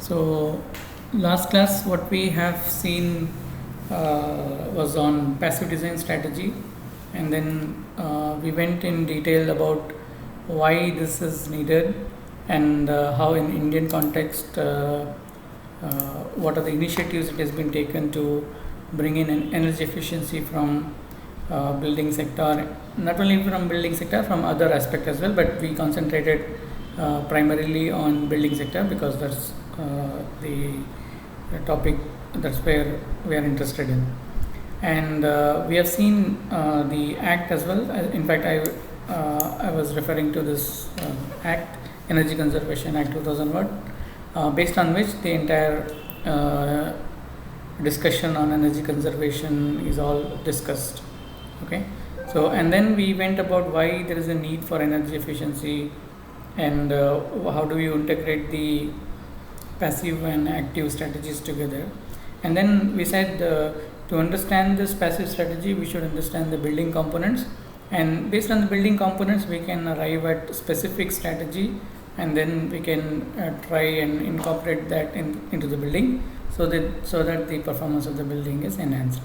So, last class, what we have seen was on passive design strategy, and then we went in detail about why this is needed and how, in Indian context, what are the initiatives that has been taken to bring in an energy efficiency from building sector, not only from building sector, from other aspect as well, but we concentrated primarily on building sector because that's the topic, that's where we are interested in. And we have seen the act as well. In fact, I was referring to this act, Energy Conservation Act 2001, based on which the entire discussion on energy conservation is all discussed. Okay, so and then we went about why there is a need for energy efficiency and how do you integrate the passive and active strategies together. And then we said to understand this passive strategy, we should understand the building components, and based on the building components, we can arrive at specific strategy, and then we can try and incorporate that into the building so that the performance of the building is enhanced.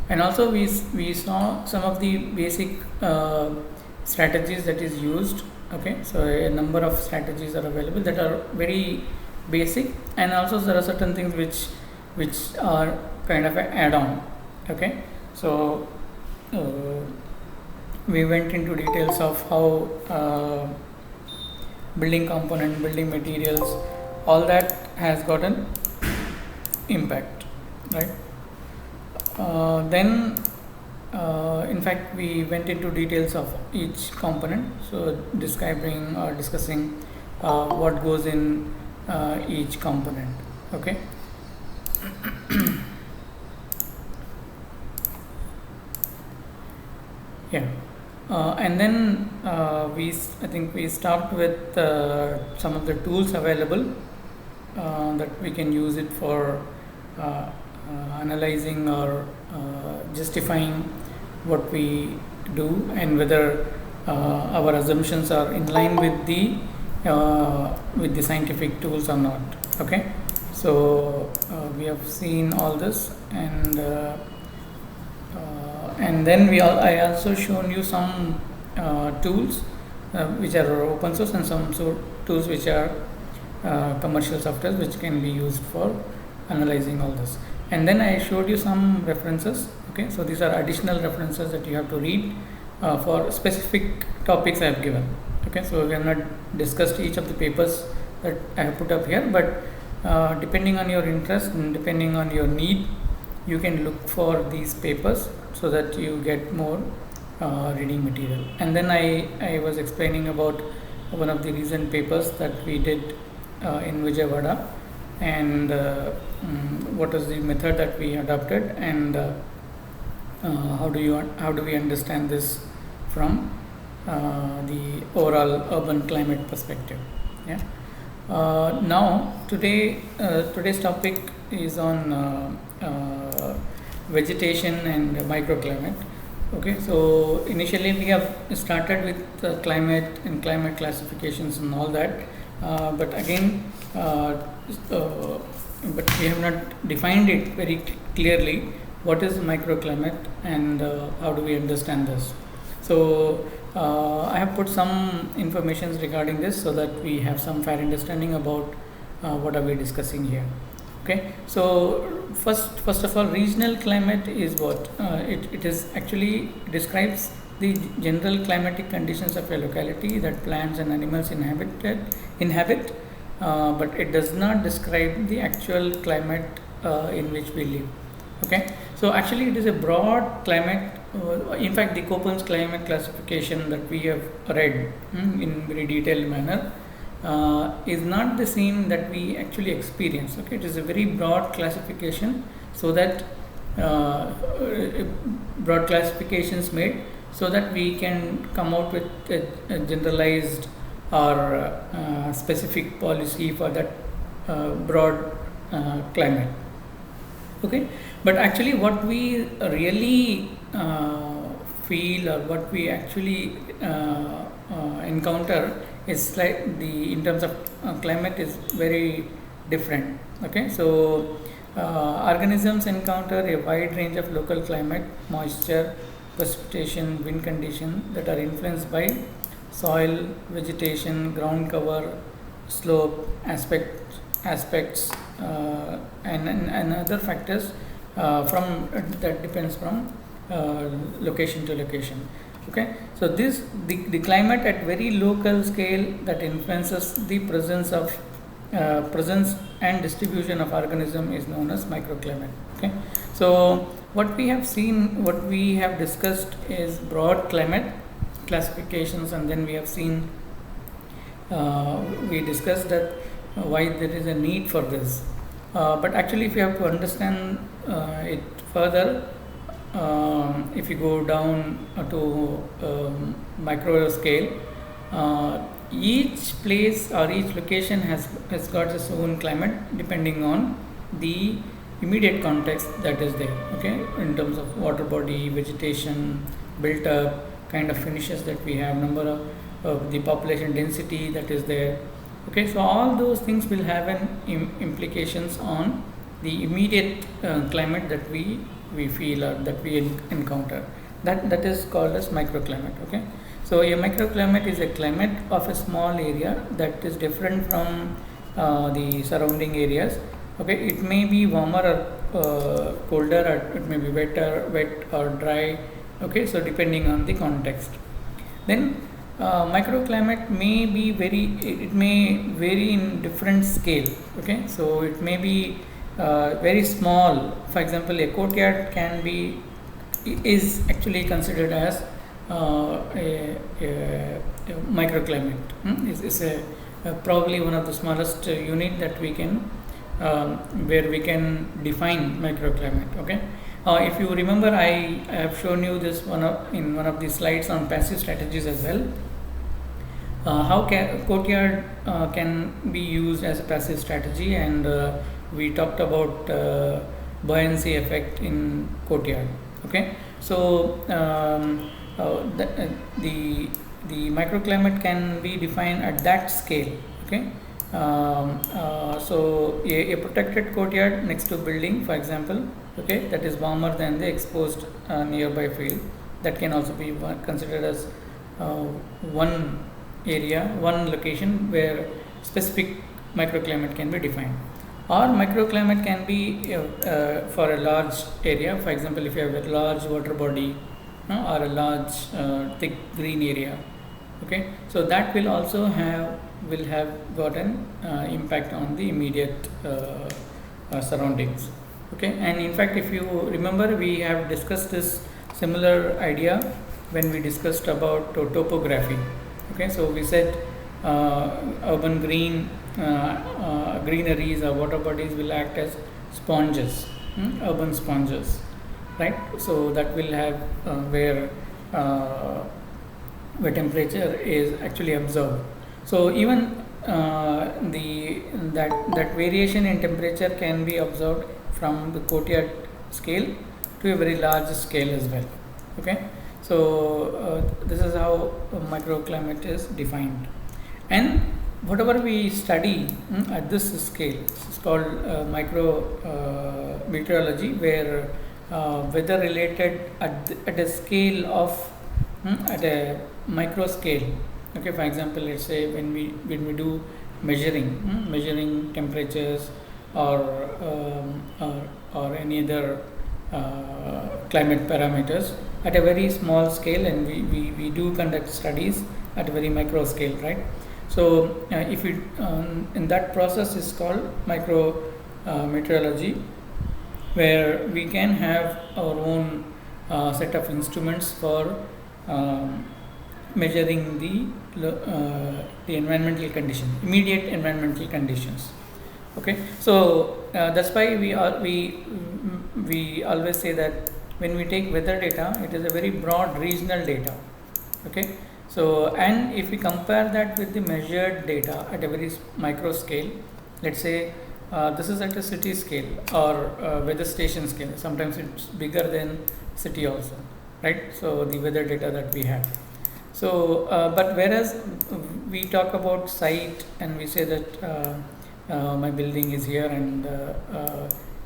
And also we saw some of the basic strategies that is used. Okay, so a number of strategies are available that are very basic, and also there are certain things which are kind of an add-on. Okay, so we went into details of how building component, building materials, all that has got an impact, right? Then in fact we went into details of each component, so describing or discussing what goes in each component. Okay. Yeah. And then I think we start with some of the tools available that we can use it for analyzing or justifying what we do and whether our assumptions are in line with the scientific tools or not. Okay, so we have seen all this, and then I also shown you some tools which are open source and some tools which are commercial software which can be used for analyzing all this. And then I showed you some references. Okay, so these are additional references that you have to read for specific topics I have given. Okay, so we have not discussed each of the papers that I have put up here, but depending on your interest and depending on your need, you can look for these papers so that you get more reading material. And then I was explaining about one of the recent papers that we did in Vijayawada, and what is the method that we adopted, and how do we understand this from the overall urban climate perspective. Yeah. Now today's topic is on vegetation and microclimate. Okay, so initially we have started with climate and climate classifications and all that, but again but we have not defined it very clearly what is microclimate and how do we understand this. So I have put some information regarding this so that we have some fair understanding about what are we discussing here. Okay, so first of all, regional climate is what it is actually describes the general climatic conditions of a locality that plants and animals inhabit, but it does not describe the actual climate in which we live. Okay, so actually it is a broad climate. In fact, the Köppen's climate classification that we have read in very detailed manner is not the same that we actually experience. Okay, it is a very broad classification, so that broad classifications made so that we can come out with a generalized or specific policy for that broad climate. Okay, but actually what we really feel or what we actually encounter is like in terms of climate is very different. Okay, so organisms encounter a wide range of local climate, moisture, precipitation, wind condition that are influenced by soil, vegetation, ground cover, slope, aspects, and other factors from that depends from location to location. Okay, so the climate at very local scale that influences the presence and distribution of organism is known as microclimate. Okay, so what we have discussed is broad climate classifications, and then we have seen we discussed that why there is a need for this. But actually, if you have to understand it further, if you go down to micro scale, each place or each location has got its own climate depending on the immediate context that is there. Okay, in terms of water body, vegetation, built up kind of finishes that we have, number of the population density that is there. Okay, so all those things will have an implications on the immediate climate that we feel or that we encounter. That is called as microclimate. Okay, so a microclimate is a climate of a small area that is different from the surrounding areas. Okay, it may be warmer or colder, or it may be wet or dry. Okay, so depending on the context. Then microclimate may be it may vary in different scale. Okay, so it may be very small. For example, a courtyard is actually considered as a microclimate. It's probably one of the smallest unit that we can where we can define microclimate. Okay, if you remember, I have shown you this in one of the slides on passive strategies as well. How courtyard can be used as a passive strategy, and we talked about buoyancy effect in courtyard. Okay, so the microclimate can be defined at that scale. Okay, so a protected courtyard next to building, for example, okay, that is warmer than the exposed nearby field. That can also be considered as one location where specific microclimate can be defined. Or microclimate can be for a large area. For example, if you have a large water body or a large thick green area. Okay, so that will also have got an impact on the immediate surroundings. Okay, and in fact, if you remember, we have discussed this similar idea when we discussed about topography. Okay, so we said urban greeneries or water bodies will act as sponges, urban sponges, right? So that will have where temperature is actually observed. So even that variation in temperature can be observed from the courtyard scale to a very large scale as well. Okay, so this is how microclimate is defined, and whatever we study at this scale is called micro meteorology, where weather related at a scale of at a micro scale. Okay, for example, let's say when we do measuring temperatures or any other climate parameters at a very small scale, and we do conduct studies at a very micro scale, right? So if it in that process is called micro meteorology, where we can have our own set of instruments for measuring the environmental condition, immediate environmental conditions. Okay, so that's why we always say that when we take weather data, it is a very broad regional data. Okay, so and if we compare that with the measured data at a very micro scale, let's say this is at a city scale or weather station scale. Sometimes it's bigger than city also, right? So the weather data that we have. So but whereas we talk about site and we say that my building is here, and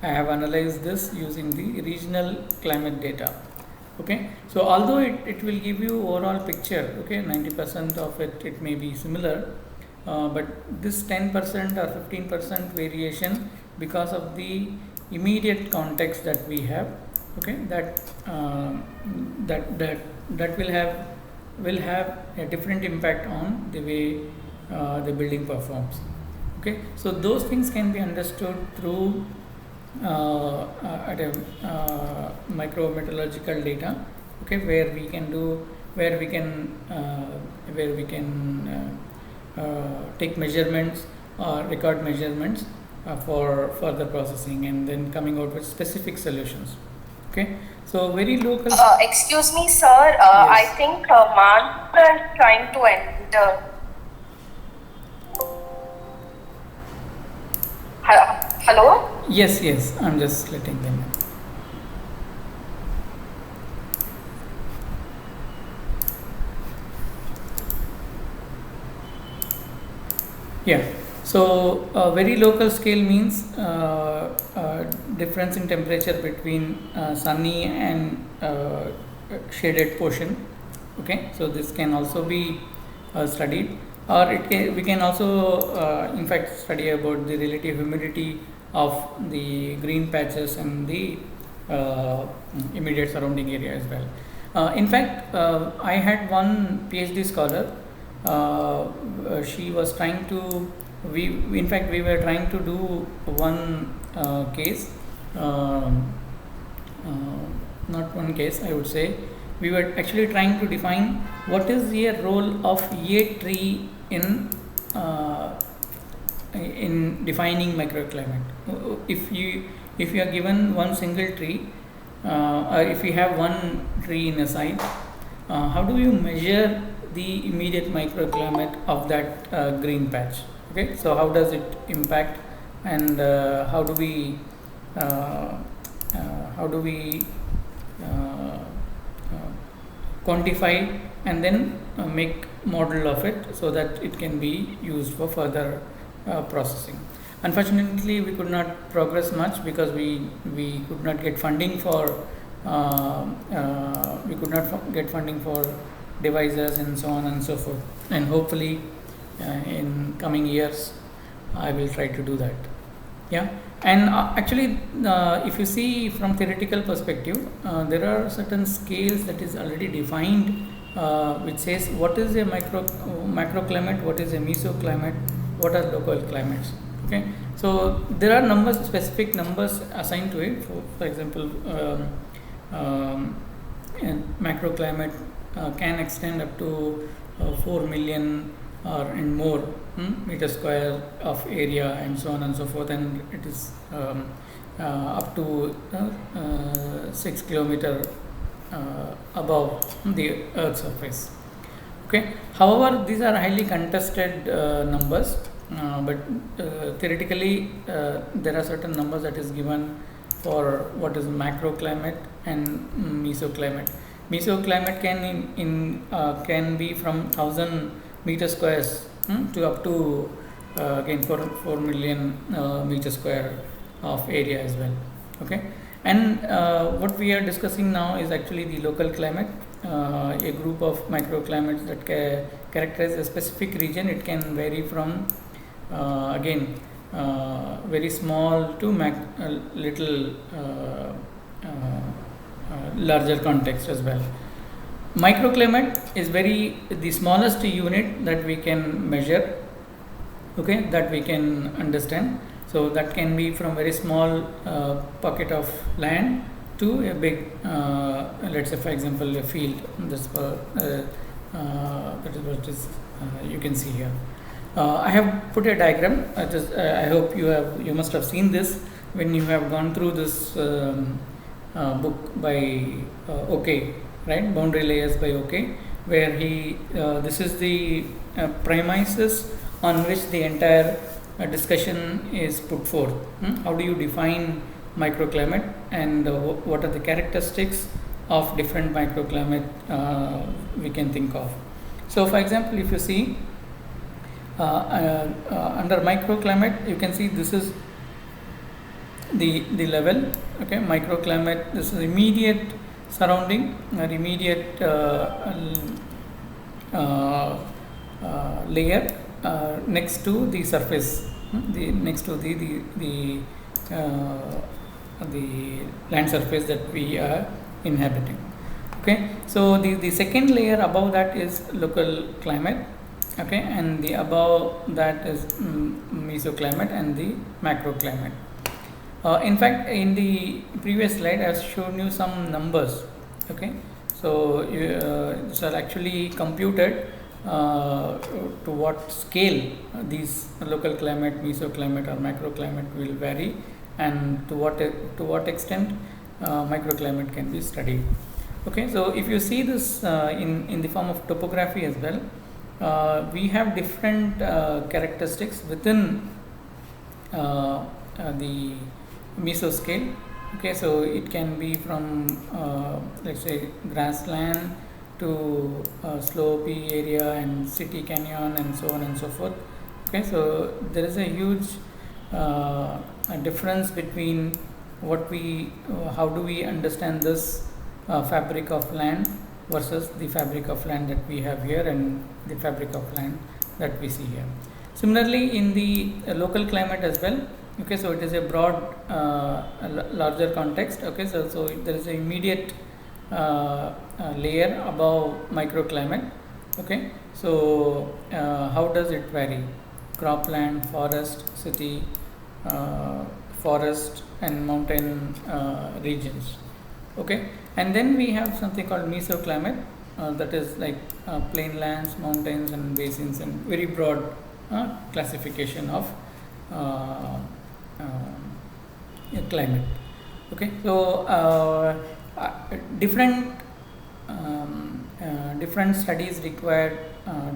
I have analyzed this using the regional climate data. Okay, so although it will give you overall picture, okay, 90% of it may be similar, but this 10% or 15% variation because of the immediate context that we have, okay, that will have a different impact on the way the building performs. Okay, so those things can be understood through at a micrometeorological data, okay, where we can take measurements or record measurements for further processing, and then coming out with specific solutions. Okay, so very local. Excuse me, sir. I think Mantra is trying to enter. Hello? Yes, I'm just letting them know. Yeah, so very local scale means difference in temperature between sunny and shaded portion. Okay, so this can also be studied, or we can also in fact study about the relative humidity of the green patches and the immediate surrounding area as well. In fact, I had one PhD scholar. She was trying to, we were trying to do one case, not one case, I would say. We were actually trying to define what is the role of a tree in defining microclimate. If you are given one single tree, or if you have one tree in a site, how do you measure the immediate microclimate of that green patch? Okay, so how does it impact, and how do we quantify and then make model of it so that it can be used for further processing. Unfortunately, we could not progress much because we could not get funding for devices and so on and so forth. And hopefully, in coming years, I will try to do that. Yeah, and actually, if you see from theoretical perspective, there are certain scales that is already defined, which says what is a macroclimate, what is a mesoclimate, what are local climates. Okay, so there are numbers, specific numbers assigned to it. For example, macroclimate can extend up to 4 million or and more meter square of area, and so on and so forth, and it is up to 6 kilometer above the Earth's surface. Okay, however, these are highly contested numbers, but theoretically there are certain numbers that is given for what is macroclimate and mesoclimate. Mesoclimate can be from 1,000 meter squares to up to again 4 million meter square of area as well. Okay, and what we are discussing now is actually the local climate, a group of microclimates that characterize a specific region. It can vary from again very small to little larger context as well. Microclimate is the smallest unit that we can measure, okay, that we can understand. So that can be from very small pocket of land to a big, let's say for example a field. That is what is you can see here. I have put a diagram. I hope you must have seen this when you have gone through this book by OK, right? Boundary Layers by OK, where this is the premises on which the entire discussion is put forth. How do you define microclimate, and what are the characteristics of different microclimate we can think of? So, for example, if you see Under microclimate, you can see this is the level. Okay, microclimate, this is immediate surrounding or immediate layer next to the surface, next to the land surface that we are inhabiting. Okay, so the second layer above that is local climate. Okay, and the above that is mesoclimate and the macroclimate. In fact, in the previous slide, I have shown you some numbers. Okay, so these are actually computed to what scale these local climate, mesoclimate, or macroclimate will vary, and to what extent microclimate can be studied. Okay, so if you see this in the form of topography as well, we have different characteristics within the mesoscale. Okay, so it can be from let's say grassland to slopey area and city canyon and so on and so forth. Okay, so there is a huge a difference between what we how do we understand this fabric of land versus the fabric of land that we have here and the fabric of land that we see here. Similarly, in the local climate as well. Okay, so it is a broad larger context. Okay, so there is an immediate layer above microclimate. Okay, so how does it vary? Cropland, forest, city, forest and mountain regions. Okay, and then we have something called mesoclimate, that is like plainlands, mountains and basins, and very broad classification of climate. Okay, so different different studies require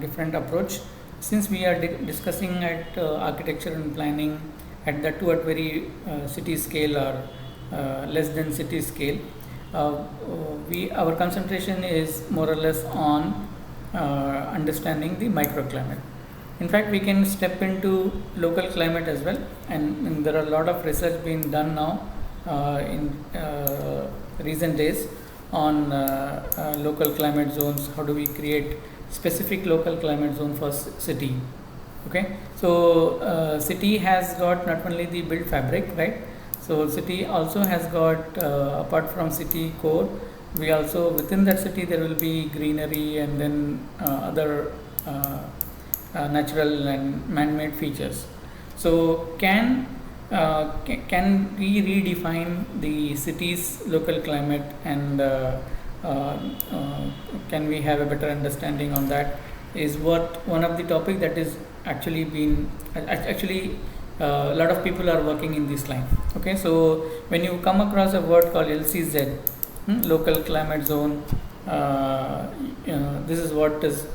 different approach. Since we are discussing at architecture and planning at that too at very city scale or less than city scale, our concentration is more or less on understanding the microclimate. In fact, we can step into local climate as well, and there are a lot of research being done now in recent days on local climate zones. How do we create specific local climate zone for city? Okay, so city has got not only the built fabric, right? So city also has got apart from city core, we also within that city there will be greenery and then other natural and man-made features. So can we redefine the city's local climate, and can we have a better understanding on that? Is what one of the topic that is actually been a lot of people are working in this line. Okay, so when you come across a word called LCZ, local climate zone, this is what is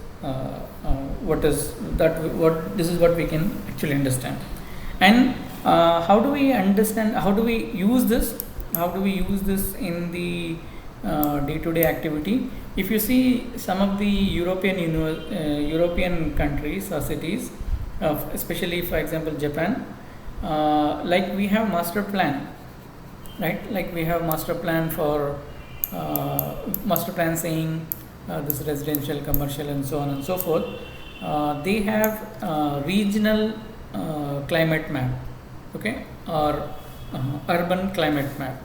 this is what we can actually understand. And how do we understand, how do we use this, in the day-to-day activity? If you see some of the European countries or cities, especially for example Japan, like we have master plan, right? Like we have master plan for master plan saying this residential, commercial and so on and so forth. They have regional climate map, okay, or urban climate map.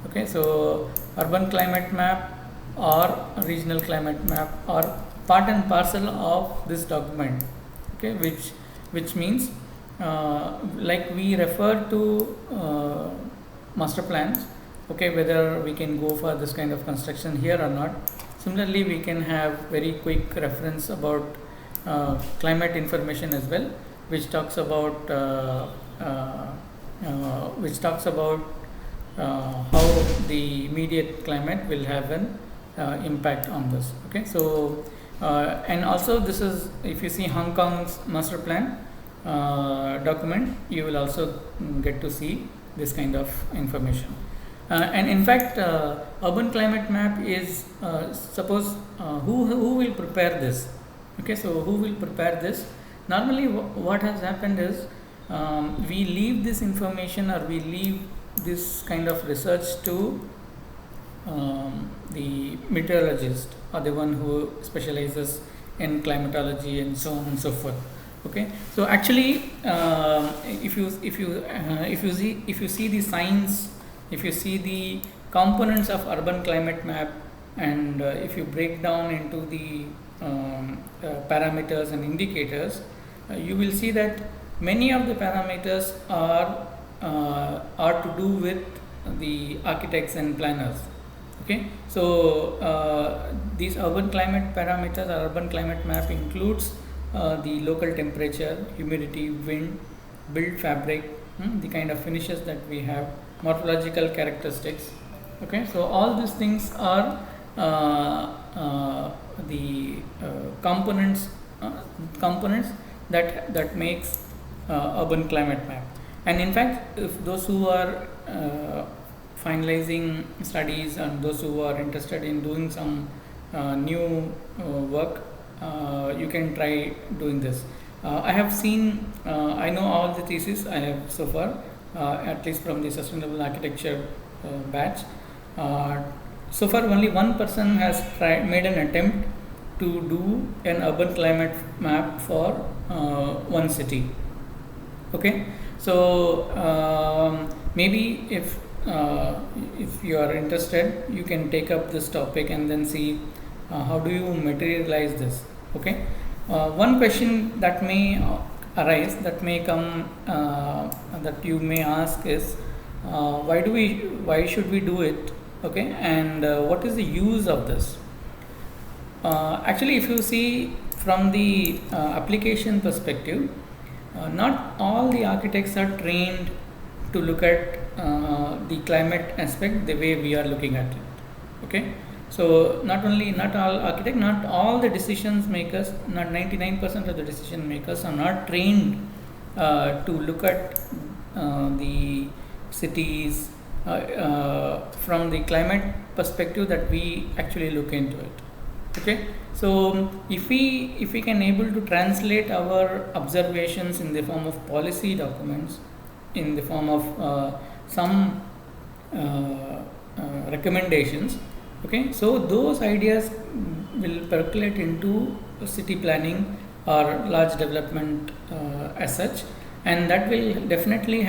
Okay, so urban climate map or regional climate map are part and parcel of this document. Okay, which means like we refer to master plans, okay, whether we can go for this kind of construction here or not. Similarly, we can have very quick reference about climate information as well, which talks about how the immediate climate will have an impact on this. Okay, so and also this is, if you see Hong Kong's master plan document, you will also get to see this kind of information. And in fact, urban climate map is suppose who will prepare this? Okay, so who will prepare this? normally what has happened is we leave this information, or we leave this kind of research to the meteorologist, or the one who specializes in climatology and so on and so forth. Okay, so actually if you see the science, if you see the components of urban climate map, and if you break down into the parameters and indicators, you will see that many of the parameters are to do with the architects and planners. Okay, so these urban climate parameters, or urban climate map, includes the local temperature, humidity, wind, build fabric, the kind of finishes that we have, morphological characteristics. Okay, so all these things are the components that makes urban climate map. And in fact, if those who are finalizing studies, and those who are interested in doing some new work, you can try doing this. I have seen, I know all the theses I have so far, at least from the sustainable architecture batch. So far only one person has made an attempt to do an urban climate map for one city. Okay, so maybe if you are interested, you can take up this topic and then see how do you materialize this. Okay, one question that may arise, that may come, that you may ask is, why should we do it? Okay, and what is the use of this? Actually, if you see from the application perspective, not all the architects are trained to look at the climate aspect the way we are looking at it. Okay, so not all architects, not all the decisions makers, not 99% of the decision makers are not trained to look at the cities from the climate perspective that we actually look into it. Okay, so if we can able to translate our observations in the form of policy documents, in the form of some recommendations, okay, so those ideas will percolate into city planning or large development as such, and that will definitely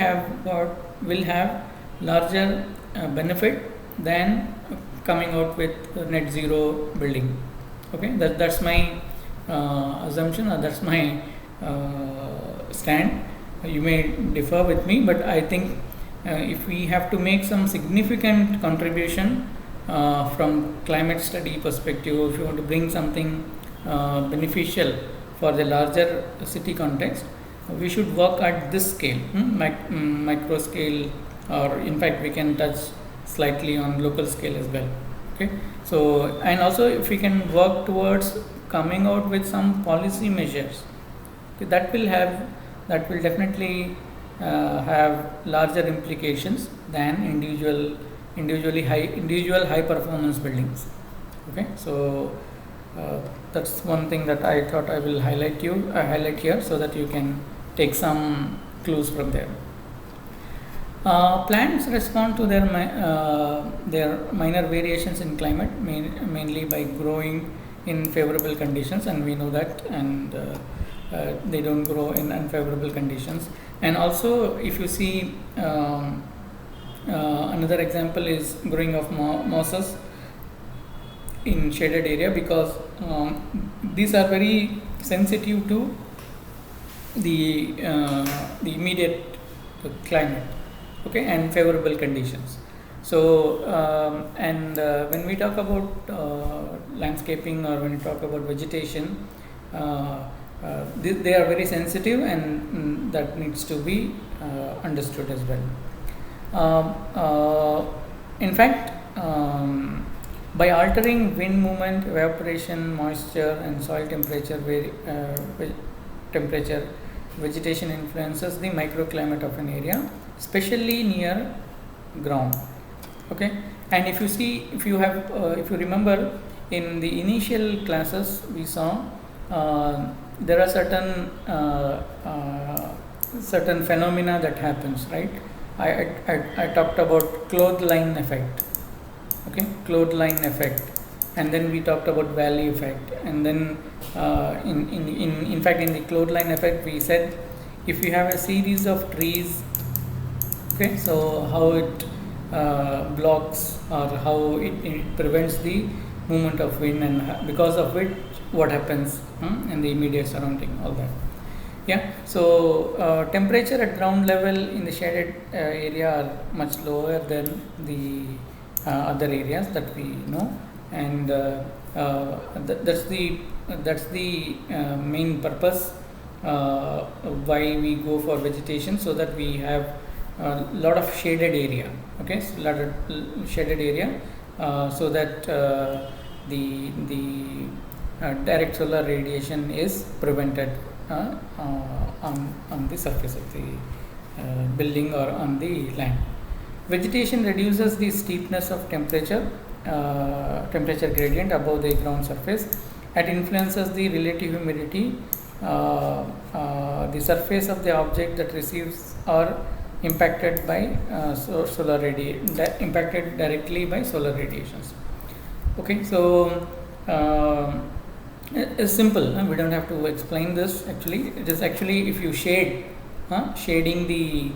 will have larger benefit than coming out with net zero building. Okay, that's my assumption, or that's my stand. You may differ with me, but I think if we have to make some significant contribution from climate study perspective, if you want to bring something beneficial for the larger city context, we should work at this scale, micro scale, or in fact we can touch slightly on local scale as well. Okay, so and also if we can work towards coming out with some policy measures, okay, that will definitely have larger implications than individual high performance buildings. Okay, so that's one thing that I thought I will highlight here, so that you can take some clues from there. Plants respond to their minor variations in climate mainly by growing in favorable conditions, and we know that, and they don't grow in unfavorable conditions. And also, if you see, another example is growing of mosses in shaded area, because these are very sensitive to the immediate climate, okay, and favorable conditions. So when we talk about landscaping, or when we talk about vegetation, they are very sensitive, and that needs to be understood as well. In fact, by altering wind movement, evaporation, moisture, and soil temperature, vegetation influences the microclimate of an area, especially near ground. Okay, and if you remember, in the initial classes we saw there are certain phenomena that happens, right? I talked about clothesline effect, okay, clothesline effect, and then we talked about valley effect, and then in fact in the clothesline effect we said if you have a series of trees, okay, so how it blocks or how it prevents the movement of wind, and because of which what happens in the immediate surrounding, all that. Yeah, so temperature at ground level in the shaded area are much lower than the other areas that we know, and that's the main purpose why we go for vegetation, so that we have a lot of shaded area, okay, so lot of shaded area, so that the direct solar radiation is prevented on the surface of the building or on the land. Vegetation reduces the steepness of temperature gradient above the ground surface. It influences the relative humidity, the surface of the object that receives or impacted by impacted directly by solar radiations. Okay, so it's simple. We don't have to explain this. Actually, it is actually if you shading the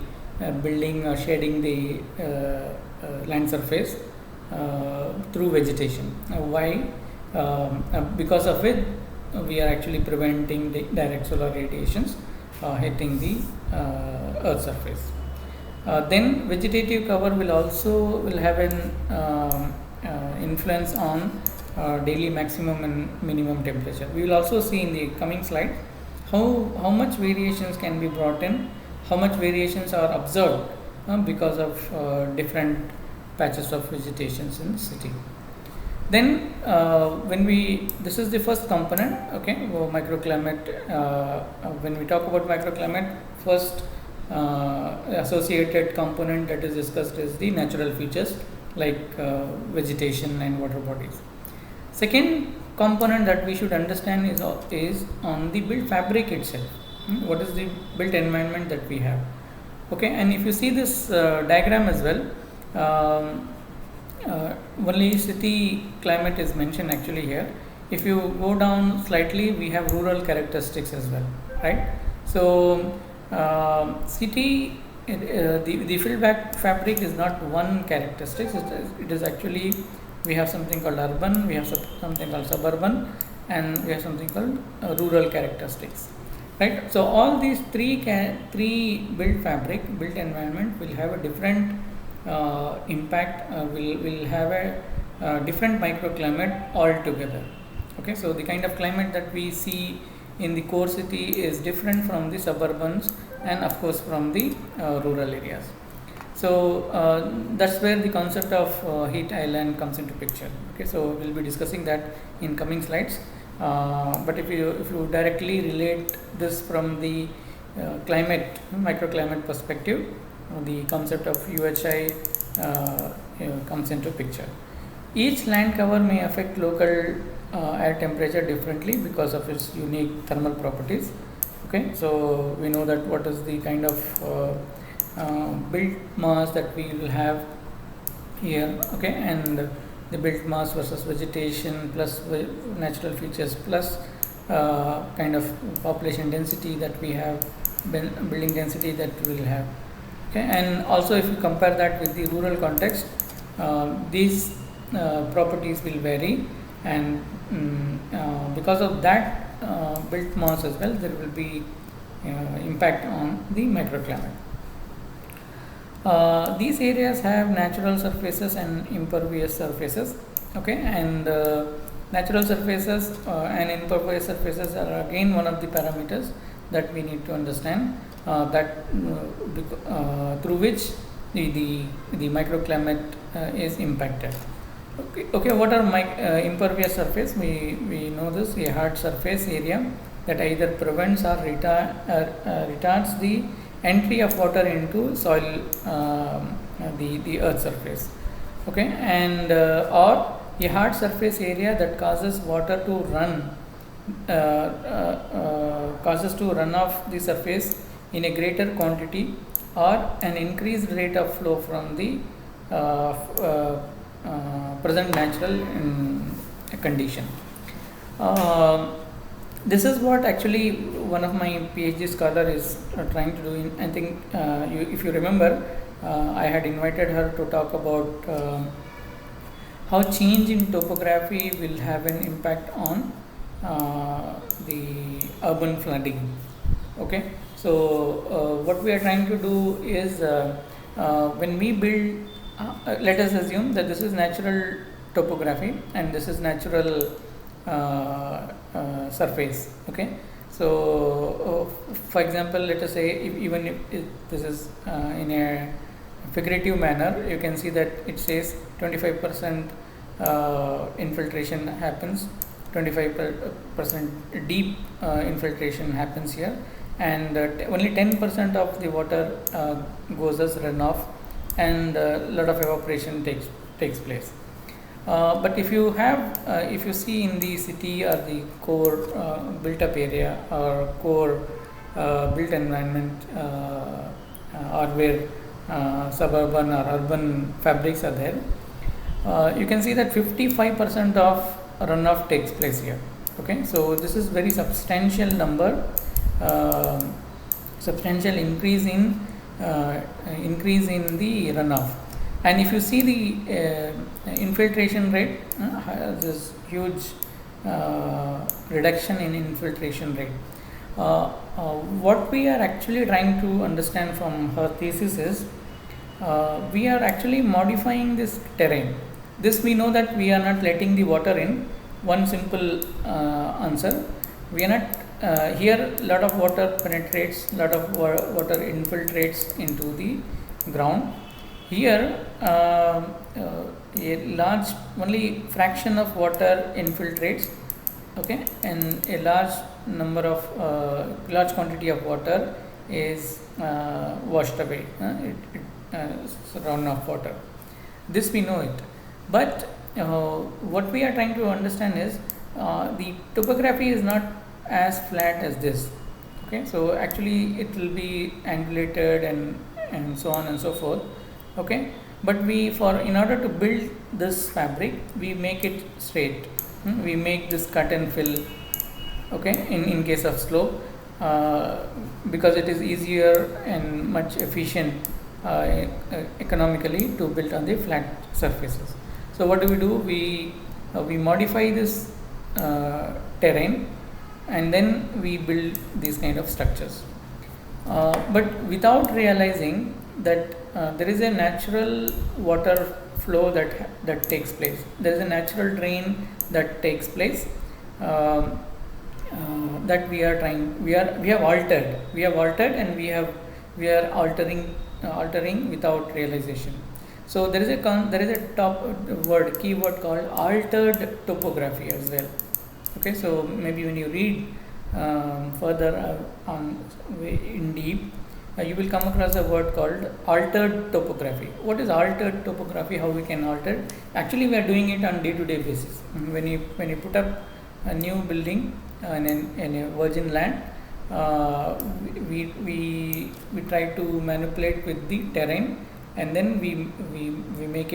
building or shading the land surface through vegetation. Why? Because of it, we are actually preventing the direct solar radiations hitting the earth surface. Then vegetative cover will have an influence on daily maximum and minimum temperature. We will also see in the coming slide how much variations can be brought in, how much variations are observed because of different patches of vegetations in the city. Then this is the first component, okay, microclimate. When we talk about microclimate, first associated component that is discussed is the natural features like vegetation and water bodies. Second component that we should understand is on the built fabric itself. What is the built environment that we have? Okay, and if you see this diagram as well, only city climate is mentioned actually here. If you go down slightly, we have rural characteristics as well, right? So city, the filled fabric is not one characteristic. It is actually, we have something called urban, we have something called suburban, and we have something called rural characteristics, right? So all these three built fabric, built environment will have a different impact, will have a different microclimate altogether. Okay, so the kind of climate that we see in the core city is different from the suburbans and of course from the rural areas. So that's where the concept of heat island comes into picture. Okay, so we'll be discussing that in coming slides. But if you directly relate this from the microclimate perspective, the concept of UHI comes into picture. Each land cover may affect local air temperature differently because of its unique thermal properties. Okay, so we know that what is the kind of built mass that we will have here. Okay, and the built mass versus vegetation plus natural features plus kind of population density that we have, building density that we will have. Okay, and also if you compare that with the rural context, these properties will vary, and because of that built mass as well, there will be impact on the microclimate. These areas have natural surfaces and impervious surfaces. Okay, and natural surfaces and impervious surfaces are again one of the parameters that we need to understand, through which the microclimate is impacted. Okay, what are impervious surface? We know this, a hard surface area that either prevents or retards the entry of water into soil, the earth surface. Okay, and or a hard surface area that causes water to run causes to run off the surface in a greater quantity or an increased rate of flow from the present natural condition. This is what actually one of my PhD scholar is trying to do. I think if you remember, I had invited her to talk about how change in topography will have an impact on the urban flooding. Okay, so what we are trying to do is when we build, let us assume that this is natural topography and this is natural surface. Okay, so for example, let us say even if this is in a figurative manner, you can see that it says 25% infiltration happens, 25% deep infiltration happens here, and only 10% of the water goes as runoff, and a lot of evaporation takes place. But if you have, if you see in the city or the core built up area or core built environment, or where suburban or urban fabrics are there, you can see that 55% of runoff takes place here. Okay, so this is very substantial number, substantial increase in the runoff. And if you see the infiltration rate, this huge reduction in infiltration rate. What we are actually trying to understand from her thesis is we are actually modifying this terrain. This we know that we are not letting the water in. One simple answer, we are not here. A lot of water penetrates, lot of water infiltrates into the ground. Here a large, only fraction of water infiltrates. Okay, and a large number of large quantity of water is washed away. It's runoff water. This we know it, but what we are trying to understand is the topography is not as flat as this. Okay, so actually it will be angulated and so on and so forth. Okay, but we, for in order to build this fabric, we make it straight. We make this cut and fill. Okay, in case of slope, because it is easier and much efficient economically to build on the flat surfaces. So what do? We modify this terrain, and then we build these kind of structures, but without realizing that there is a natural water flow that takes place. There is a natural drain that takes place, that we are trying. We have altered, and we are altering without realization. So there is a keyword called altered topography as well. Okay, so maybe when you read further on in deep, you will come across a word called altered topography. What is altered topography? How we can alter? Actually, we are doing it on day-to-day basis. When you put up a new building in a virgin land, we try to manipulate with the terrain, and then we make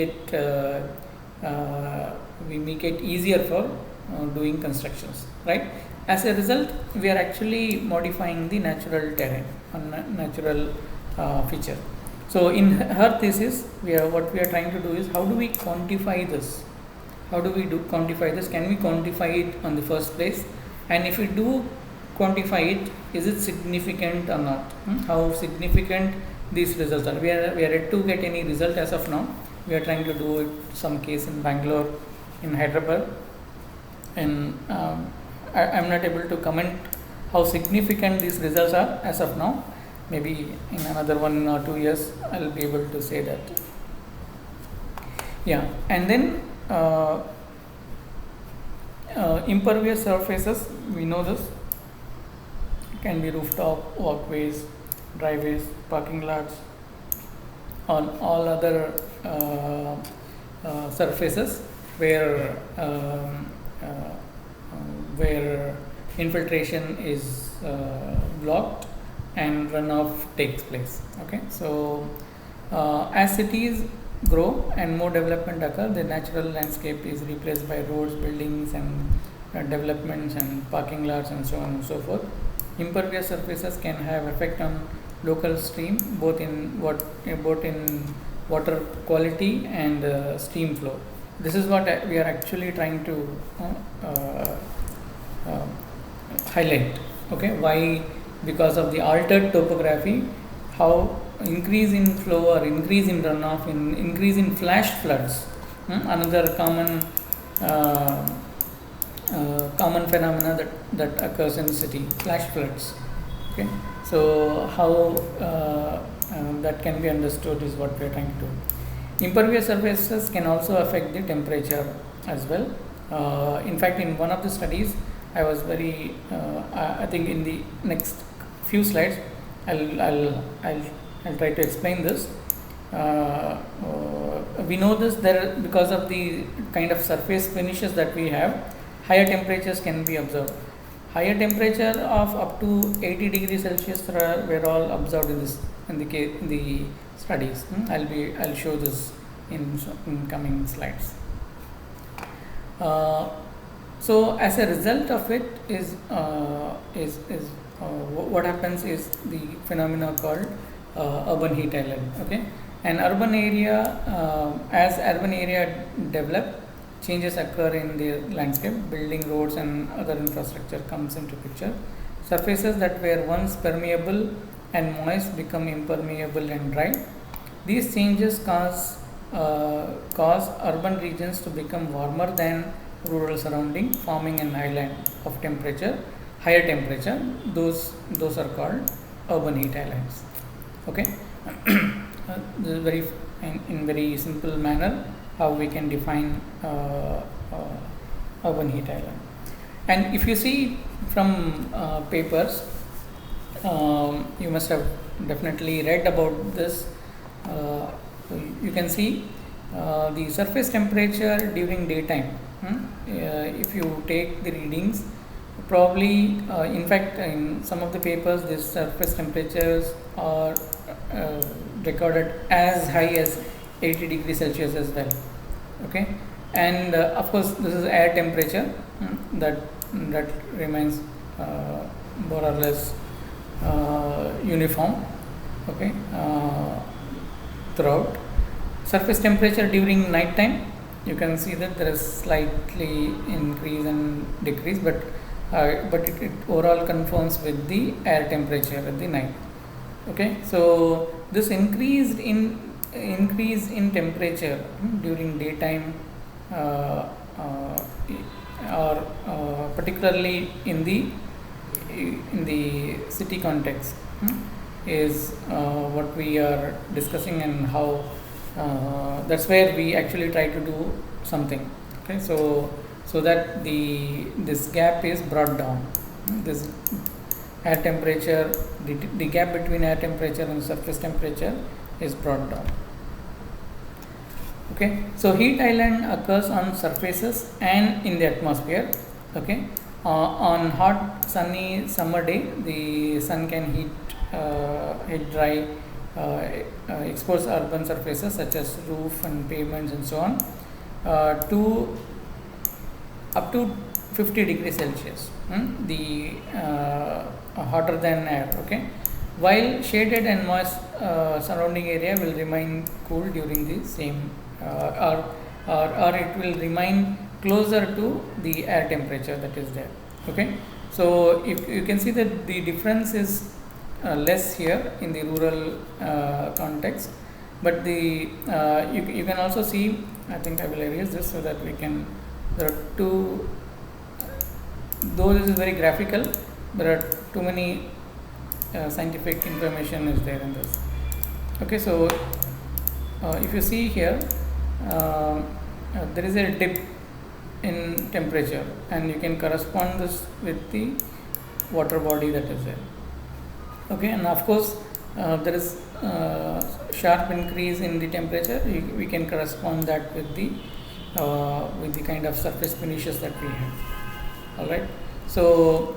it easier for doing constructions, right? As a result, we are actually modifying the natural terrain, natural feature. So in her thesis, what we are trying to do is, how do we quantify this? How do we quantify this? Can we quantify it on the first place? And if we do quantify it, is it significant or not? How significant these results are? We are yet to get any result as of now. We are trying to do it some case in Bangalore, in Hyderabad, and I am not able to comment how significant these results are as of now. Maybe in another 1 or 2 years I will be able to say that. Yeah, and then impervious surfaces, we know this, can be rooftop, walkways, driveways, parking lots, on all other surfaces where infiltration is blocked and runoff takes place. Okay, so as cities grow and more development occur, the natural landscape is replaced by roads, buildings, and developments and parking lots and so on and so forth. Impervious surfaces can have effect on local stream, both in water quality and stream flow. This is what we are actually trying to uh, highlight. Okay, why? Because of the altered topography, how increase in flow or increase in runoff, increase in flash floods, another common phenomena that occurs in the city, flash floods. Okay, so how that can be understood is what we are trying to do. Impervious surfaces can also affect the temperature as well. In fact, in one of the studies, I was very I think in the next few slides I'll try to explain this. We know this there because of the kind of surface finishes that we have. Higher temperatures can be observed. Higher temperature of up to 80 degrees Celsius were all observed in the studies. I'll show this in coming slides. So as a result of it is what happens is the phenomena called urban heat island. Okay, an urban area as urban area develop, changes occur in the landscape, building, roads and other infrastructure comes into picture. Surfaces that were once permeable and moist become impermeable and dry. These changes cause urban regions to become warmer than rural surrounding, forming an island of higher temperature. Those are called urban heat islands. Okay, this is very in very simple manner how we can define urban heat island. And if you see from papers, you must have definitely read about this. You can see the surface temperature during daytime. If you take the readings, probably in fact in some of the papers these surface temperatures are recorded as high as 80 degrees Celsius as well. Okay, and of course this is air temperature that remains more or less uniform. Okay, throughout. Surface temperature during night time, you can see that there is slightly increase and decrease, but it overall conforms with the air temperature at the night. Okay, so this increase in temperature during daytime or particularly in the city context is what we are discussing, and how that's where we actually try to do something. Okay, so that this gap is brought down. This air temperature, the gap between air temperature and surface temperature is brought down. Okay, so heat island occurs on surfaces and in the atmosphere. Okay, on hot sunny summer day, the sun can heat dry exposed urban surfaces such as roof and pavements and so on to up to 50 degrees Celsius, the hotter than air. Okay, while shaded and moist surrounding area will remain cool during the same or it will remain closer to the air temperature that is there. Okay, so if you can see that the difference is less here in the rural context, but the you can also see, I think I will erase this so that we can, there are two, though this is very graphical, there are too many scientific information is there in this. Okay, so if you see here, there is a dip in temperature, and you can correspond this with the water body that is there. Okay, and of course there is sharp increase in the temperature. We can correspond that with the kind of surface finishes that we have. All right, So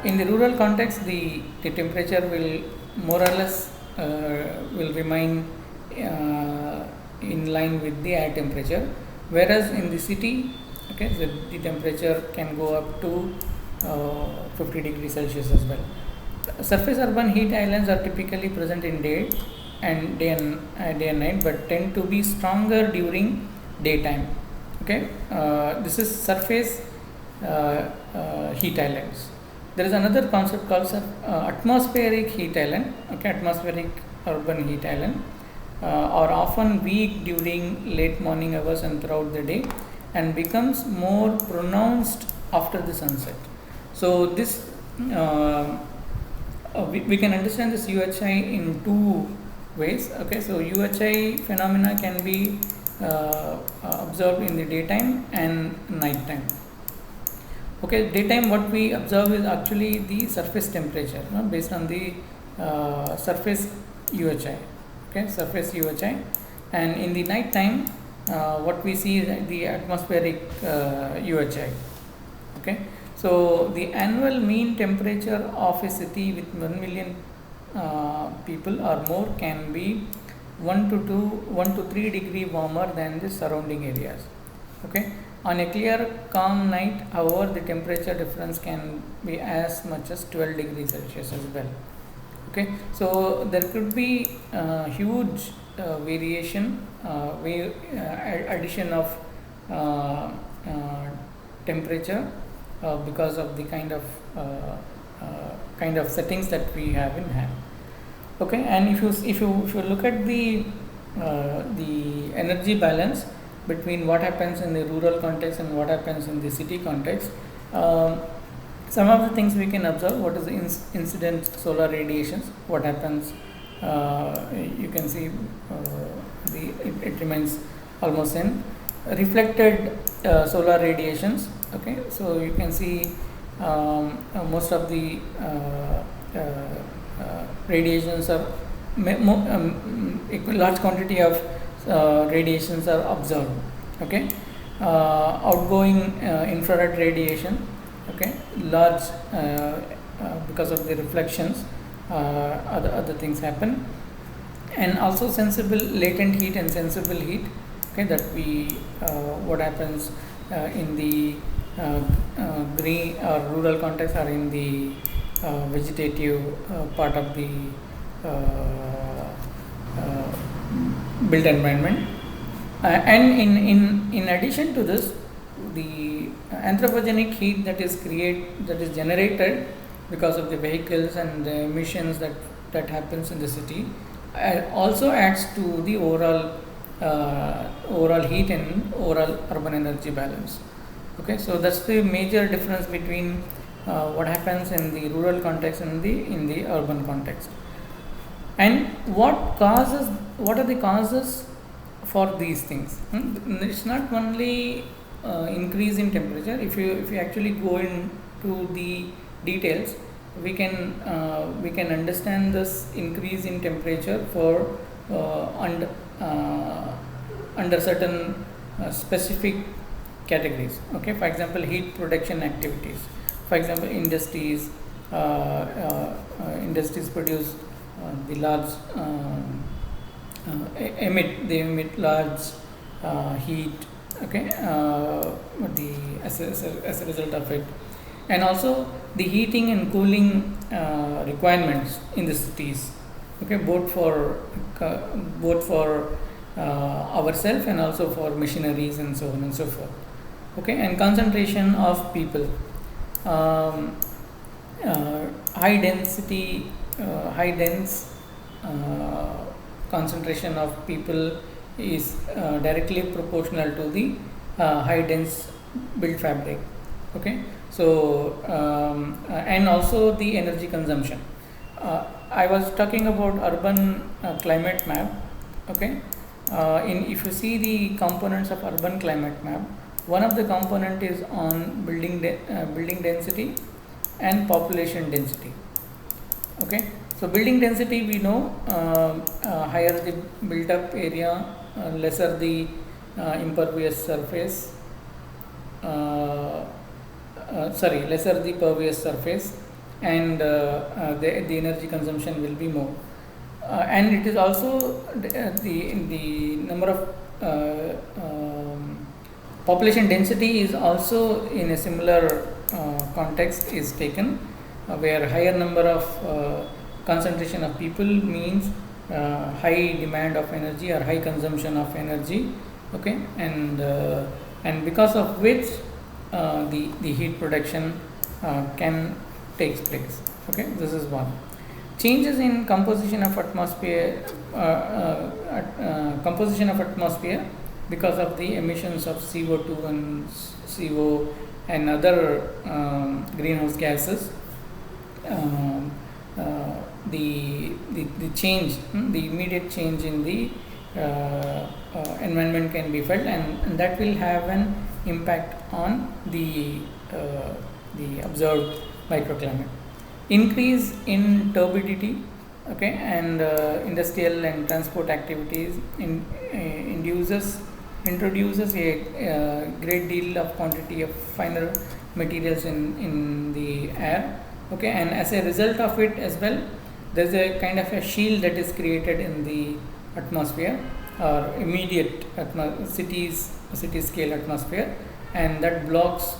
in the rural context, the temperature will more or less will remain in line with the air temperature, whereas in the city, okay, the temperature can go up to 50 degrees Celsius as well. Surface urban heat islands are typically present in day and night, but tend to be stronger during daytime. Okay, this is surface heat islands. There is another concept called atmospheric heat island. Okay, atmospheric urban heat island are often weak during late morning hours and throughout the day, and becomes more pronounced after the sunset. So this we can understand this UHI in two ways. Okay, so UHI phenomena can be observed in the daytime and night time. Okay, daytime what we observe is actually the surface temperature, based on the surface UHI. Okay, surface UHI, and in the night time what we see is the atmospheric UHI. Okay, so the annual mean temperature of a city with 1 million people or more can be 1 to 3 degree warmer than the surrounding areas. Okay, on a clear calm night, however, the temperature difference can be as much as 12 degrees Celsius as well. Okay, so there could be huge variation, addition of temperature because of the kind of settings that we have in hand. Okay, and if you look at the energy balance between what happens in the rural context and what happens in the city context, some of the things we can observe. What is the incident solar radiations? What happens? You can see it remains almost same. Reflected solar radiations. Okay, so you can see most of the radiations are large quantity of radiations are observed. Okay, outgoing infrared radiation. Okay, large because of the reflections, other things happen, and also sensible latent heat and sensible heat. Okay, that we what happens in the green or rural context or in the vegetative part of the built environment. And in addition to this, the anthropogenic heat that is generated because of the vehicles and the emissions that happens in the city also adds to the overall heat and overall urban energy balance. Okay, so that's the major difference between what happens in the rural context and in the urban context. And what are the causes for these things? It's not only increase in temperature. If you actually go into the details, we can understand this increase in temperature for under certain specific categories. Okay, for example, heat production activities. For example, industries produce the large emit large heat. Okay, as a result of it, and also the heating and cooling requirements in the cities. Okay, both for ourselves and also for machineries and so on and so forth. Okay, and concentration of people, high dense concentration of people is directly proportional to the high dense built fabric. Okay, so and also the energy consumption. I was talking about urban climate map. Okay, if you see the components of urban climate map, one of the component is on building density and population density. Okay, so building density, we know higher the built up area, lesser the impervious surface, lesser the pervious surface, and the energy consumption will be more. And it is also the number of population density is also in a similar context is taken, where higher number of concentration of people means high demand of energy or high consumption of energy. Okay, and because of which the heat production can takes place. Okay, this is one. Changes in composition of atmosphere because of the emissions of CO2 and CO and other greenhouse gases. The change, the immediate change in the environment can be felt, and that will have an impact on the observed microclimate. Increase in turbidity, okay, and industrial and transport activities introduces a great deal of quantity of finer materials in the air. Okay, and as a result of it as well, there's a kind of a shield that is created in the atmosphere or immediate city scale atmosphere, and that blocks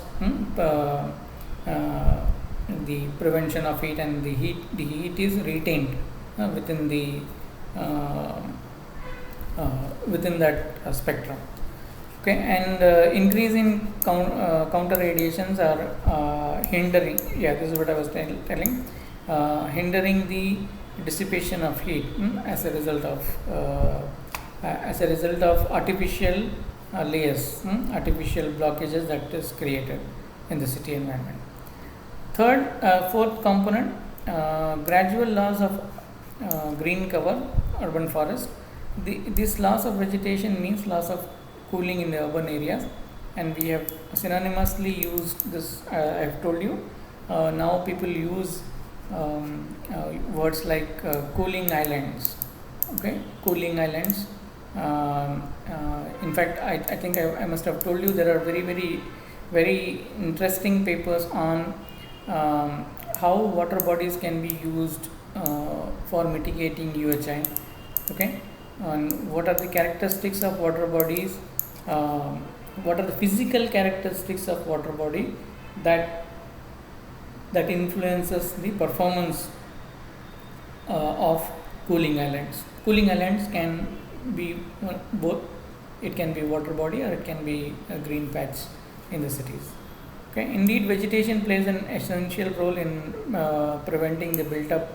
the prevention of heat, and the heat is retained within the within that spectrum. Okay, and increase in counter radiations are hindering. Yeah, this is what I was telling. Hindering the dissipation of heat as a result of artificial layers, artificial blockages that is created in the city environment. Fourth component, gradual loss of green cover, urban forest. This loss of vegetation means loss of cooling in the urban areas, and we have synonymously used this. I have told you. Now people use words like cooling islands. Okay, cooling islands. In fact, I think I must have told you there are very interesting papers on how water bodies can be used for mitigating UHI. Okay, and what are the characteristics of water bodies? What are the physical characteristics of water body that influences the performance of cooling islands? Cooling islands can be both. It can be water body or it can be a green patch in the cities. Okay. Indeed, vegetation plays an essential role in preventing the build-up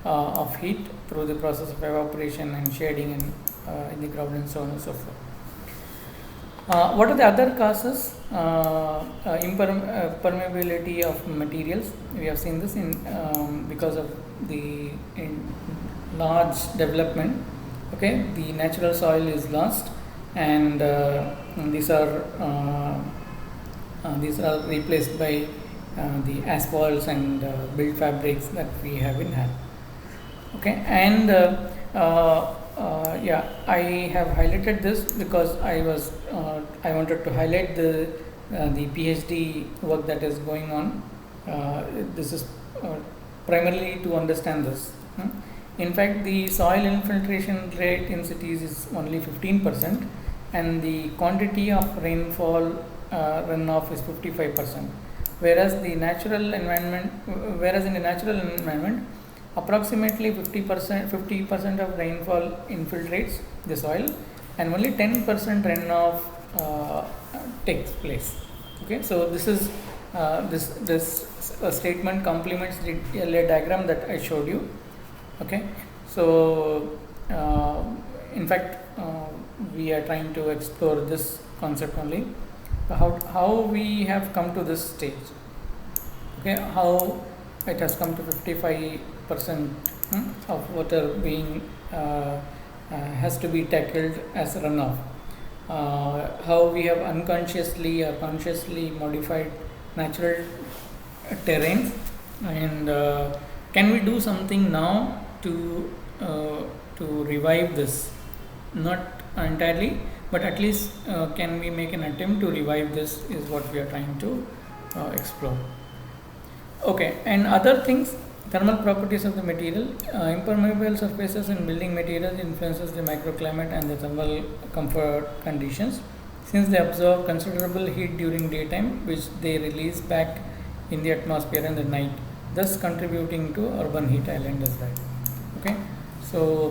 of heat through the process of evaporation and shading in the ground and so on and so forth. What are the other causes? Permeability of materials. We have seen this because of the large development. Okay, the natural soil is lost, and these are replaced by the asphalts and built fabrics that we have in hand. Okay, and I have highlighted this because I wanted to highlight the PhD work that is going on. This is primarily to understand this. In fact, the soil infiltration rate in cities is only 15%, and the quantity of rainfall runoff is 55%. Whereas in the natural environment, approximately 50% of rainfall infiltrates the soil, and only 10% runoff takes place. Okay, so this is this statement complements the earlier diagram that I showed you. Okay, so in fact we are trying to explore this concept only, how we have come to this stage. Okay, how it has come to 55% of water being has to be tackled as runoff. How we have unconsciously or consciously modified natural terrains, and can we do something now to revive this? Not entirely, but at least can we make an attempt to revive this, is what we are trying to explore. Okay, and other things, thermal properties of the material. Impermeable surfaces in building materials influences the microclimate and the thermal comfort conditions, since they absorb considerable heat during daytime, which they release back in the atmosphere in the night, thus contributing to urban heat island as well. Okay, so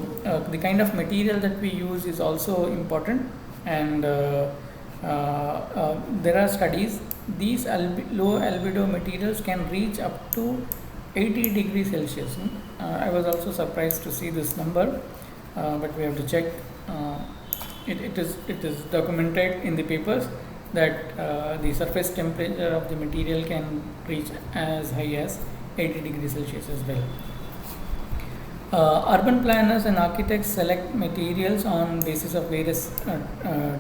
the kind of material that we use is also important, and there are studies. These low albedo materials can reach up to 80 degrees Celsius. I was also surprised to see this number, but we have to check. It is documented in the papers that the surface temperature of the material can reach as high as 80 degrees Celsius as well. Urban planners and architects select materials on basis of various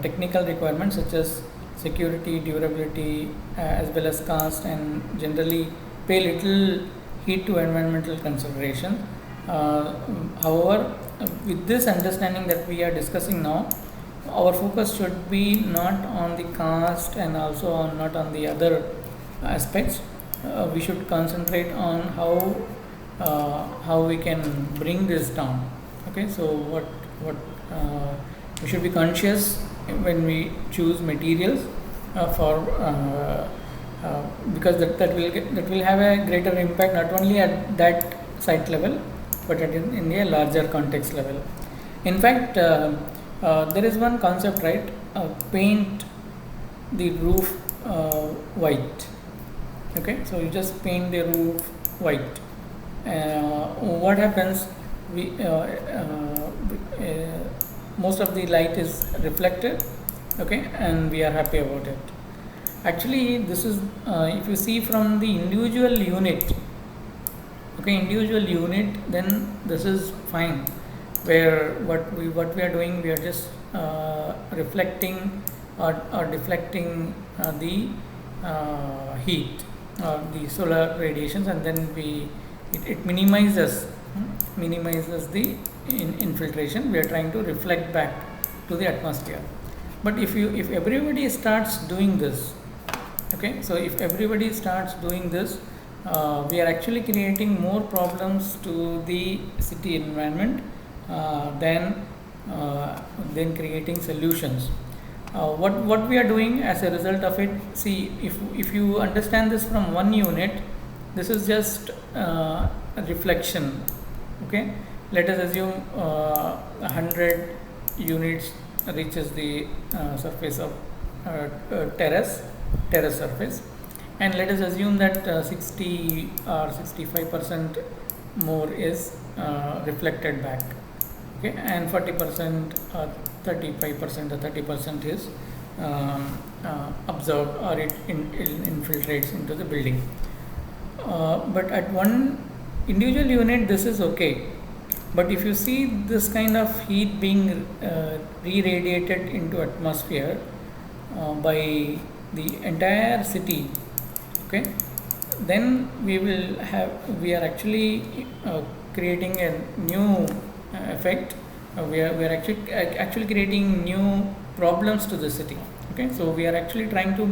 technical requirements such as security, durability, as well as cost, and generally pay little heed to environmental consideration. However, with this understanding that we are discussing now, our focus should be not on the cost and also not on the other aspects. We should concentrate on how we can bring this down. Okay, so what we should be conscious when we choose materials because that will have a greater impact not only at that site level but in a larger context level. In fact, there is one concept, right? Paint the roof white. Okay, so you just paint the roof white. What happens? Most of the light is reflected, okay, and we are happy about it. Actually, this is if you see from the individual unit, okay, then this is fine. Where what we are doing, we are just reflecting or deflecting the heat or the solar radiations, and then it minimizes the infiltration. We are trying to reflect back to the atmosphere. But if everybody starts doing this, okay, so if everybody starts doing this, we are actually creating more problems to the city environment than creating solutions. What we are doing as a result of it, see, if you understand this from one unit, this is just a reflection. Okay, let us assume 100 units reaches the surface of terrace surface, and let us assume that 60 or 65% more is reflected back, okay, and 40% or 35% or 30% is absorbed or it infiltrates into the building. But at one individual unit this is okay, but if you see this kind of heat being re-radiated into atmosphere by the entire city, okay, then we are actually creating a new effect. We are actually creating new problems to the city. Okay, so we are actually trying to,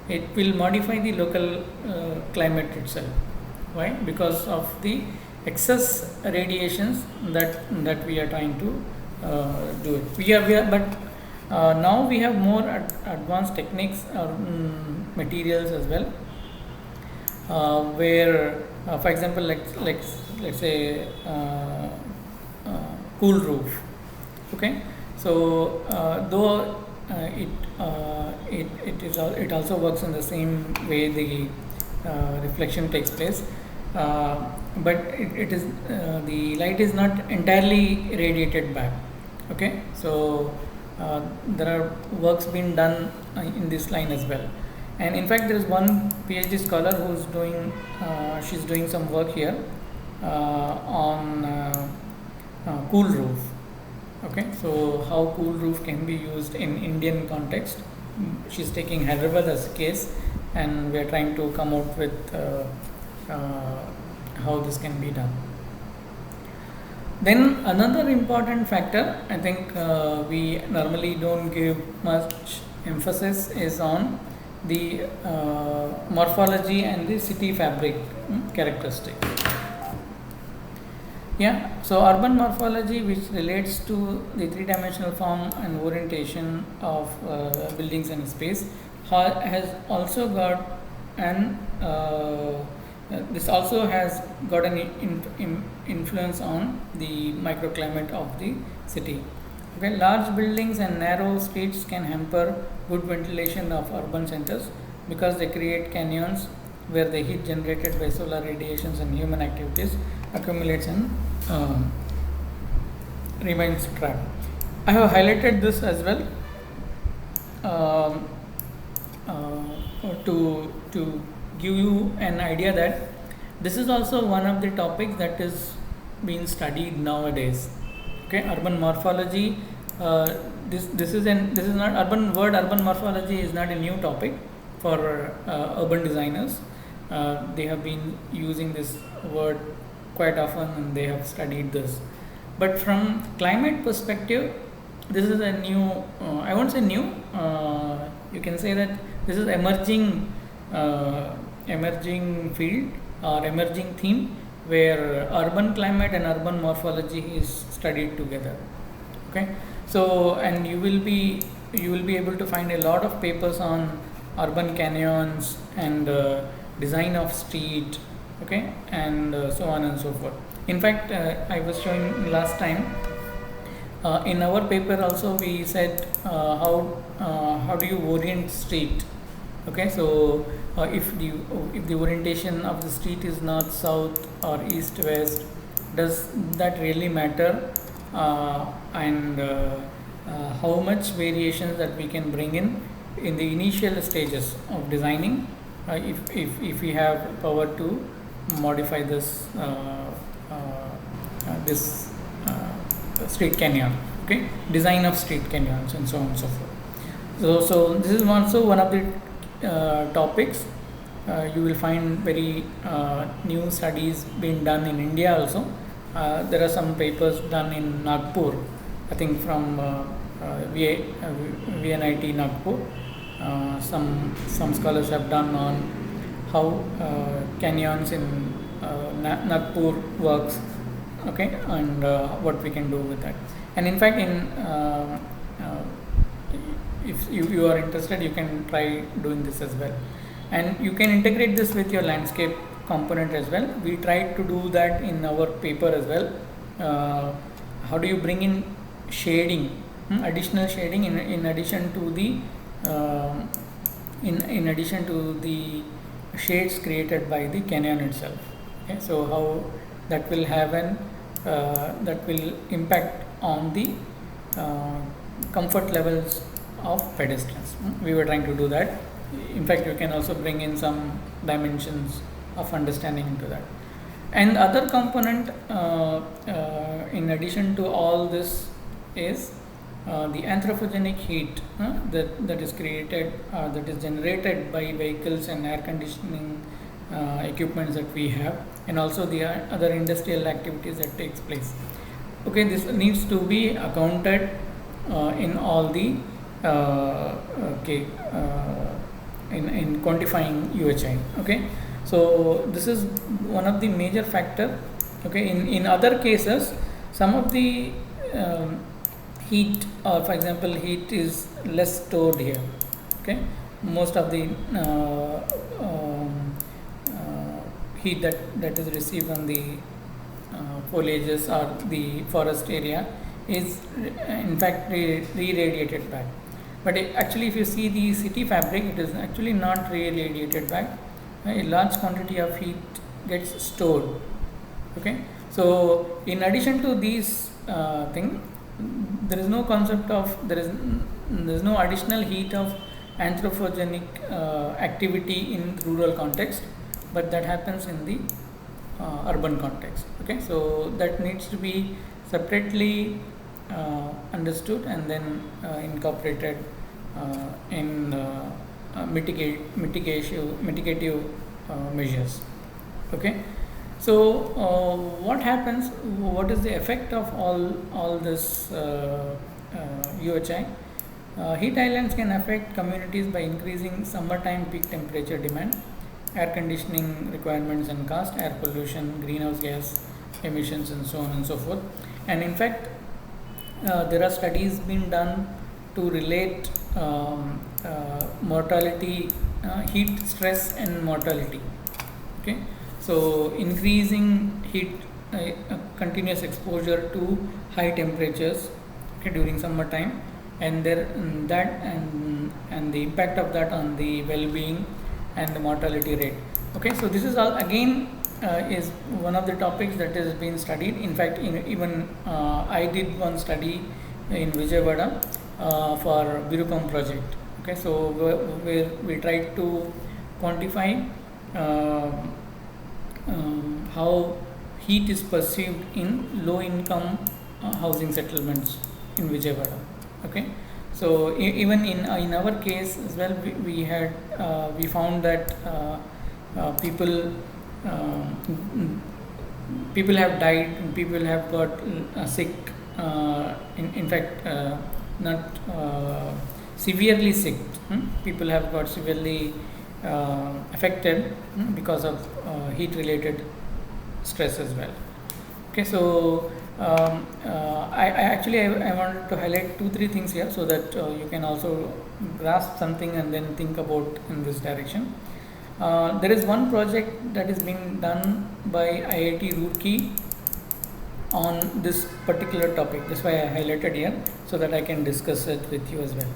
it will modify the local climate itself. Why? Because of the excess radiations that we are trying to do it. But now we have more advanced techniques or materials as well, where for example, let's say cool roof. Okay, so though it also works in the same way the reflection takes place, but it is the light is not entirely radiated back. Okay, so there are works being done in this line as well, and in fact there is one PhD scholar who's doing she's doing some work here on cool roof. Okay, so how cool roof can be used in Indian context. She's taking Hyderabad as a case, and we are trying to come out with how this can be done. Then another important factor, I think we normally don't give much emphasis, is on the morphology and the city fabric characteristic. Yeah, so urban morphology, which relates to the three-dimensional form and orientation of buildings and space, has also got an this also has got an influence on the microclimate of the city. Okay, large buildings and narrow streets can hamper good ventilation of urban centers because they create canyons where the heat generated by solar radiations and human activities accumulates and remains trapped. I have highlighted this as well to give you an idea that this is also one of the topics that is being studied nowadays. Okay, urban morphology. This is not urban morphology is not a new topic for urban designers. They have been using this word quite often and they have studied this. But from climate perspective, this is a new. I won't say new. You can say that this is emerging field or emerging theme where urban climate and urban morphology is studied together. Okay, so and you will be able to find a lot of papers on urban canyons and design of street, okay, and so on and so forth. In fact, I was showing last time in our paper also we said how do you orient street. Okay, so if the orientation of the street is north south or east west, does that really matter, and how much variations that we can bring in the initial stages of designing, if we have power to modify this street canyon, okay, design of street canyons and so on and so forth. So this is also one of the topics. You will find very new studies being done in India also. There are some papers done in Nagpur, I think from VNIT Nagpur. Some scholars have done on how canyons in Nagpur works, okay, and what we can do with that. And in fact, if you are interested, you can try doing this as well, and you can integrate this with your landscape component as well. We tried to do that in our paper as well. How do you bring in shading, additional shading in addition to the in addition to the shades created by the canyon itself. Okay, so how that will have that will impact on the comfort levels of pedestrians. We were trying to do that. In fact, you can also bring in some dimensions of understanding into that. And other component in addition to all this is the anthropogenic heat that is created, that is generated by vehicles and air conditioning equipments that we have, and also the other industrial activities that takes place. Okay, this needs to be accounted in all the in quantifying UHI. Okay, so this is one of the major factor. Okay, in other cases, some of the heat, or for example, heat is less stored here. Okay, most of the heat that is received on the foliages or the forest area is in fact re-radiated back. But actually, if you see the city fabric, it is actually not re-radiated back. A large quantity of heat gets stored. Okay, so in addition to these things, there is no concept of there is no additional heat of anthropogenic activity in rural context, but that happens in the urban context. Okay, so that needs to be separately understood and then incorporated in mitigative measures. Okay, so what happens? What is the effect of all this UHI? Heat islands can affect communities by increasing summertime peak temperature demand, air conditioning requirements and cost, air pollution, greenhouse gas emissions, and so on and so forth. And in fact, there are studies being done to relate mortality, heat stress, and mortality. Okay, so increasing heat, continuous exposure to high temperatures, okay, during summertime, and the impact of that on the well-being and the mortality rate. Okay, so this is all again is one of the topics that has been studied. In fact, even I did one study in Vijayawada for Birukam project. Okay, so where we tried to quantify how heat is perceived in low-income housing settlements in Vijayawada. Okay, so even in our case as well, we found that people have died, and people have got sick. In fact, not severely sick. People have got severely affected because of heat-related stress as well. Okay, so I wanted to highlight 2-3 things here so that you can also grasp something and then think about in this direction. There is one project that is being done by IIT Roorkee on this particular topic. That's why I highlighted here so that I can discuss it with you as well.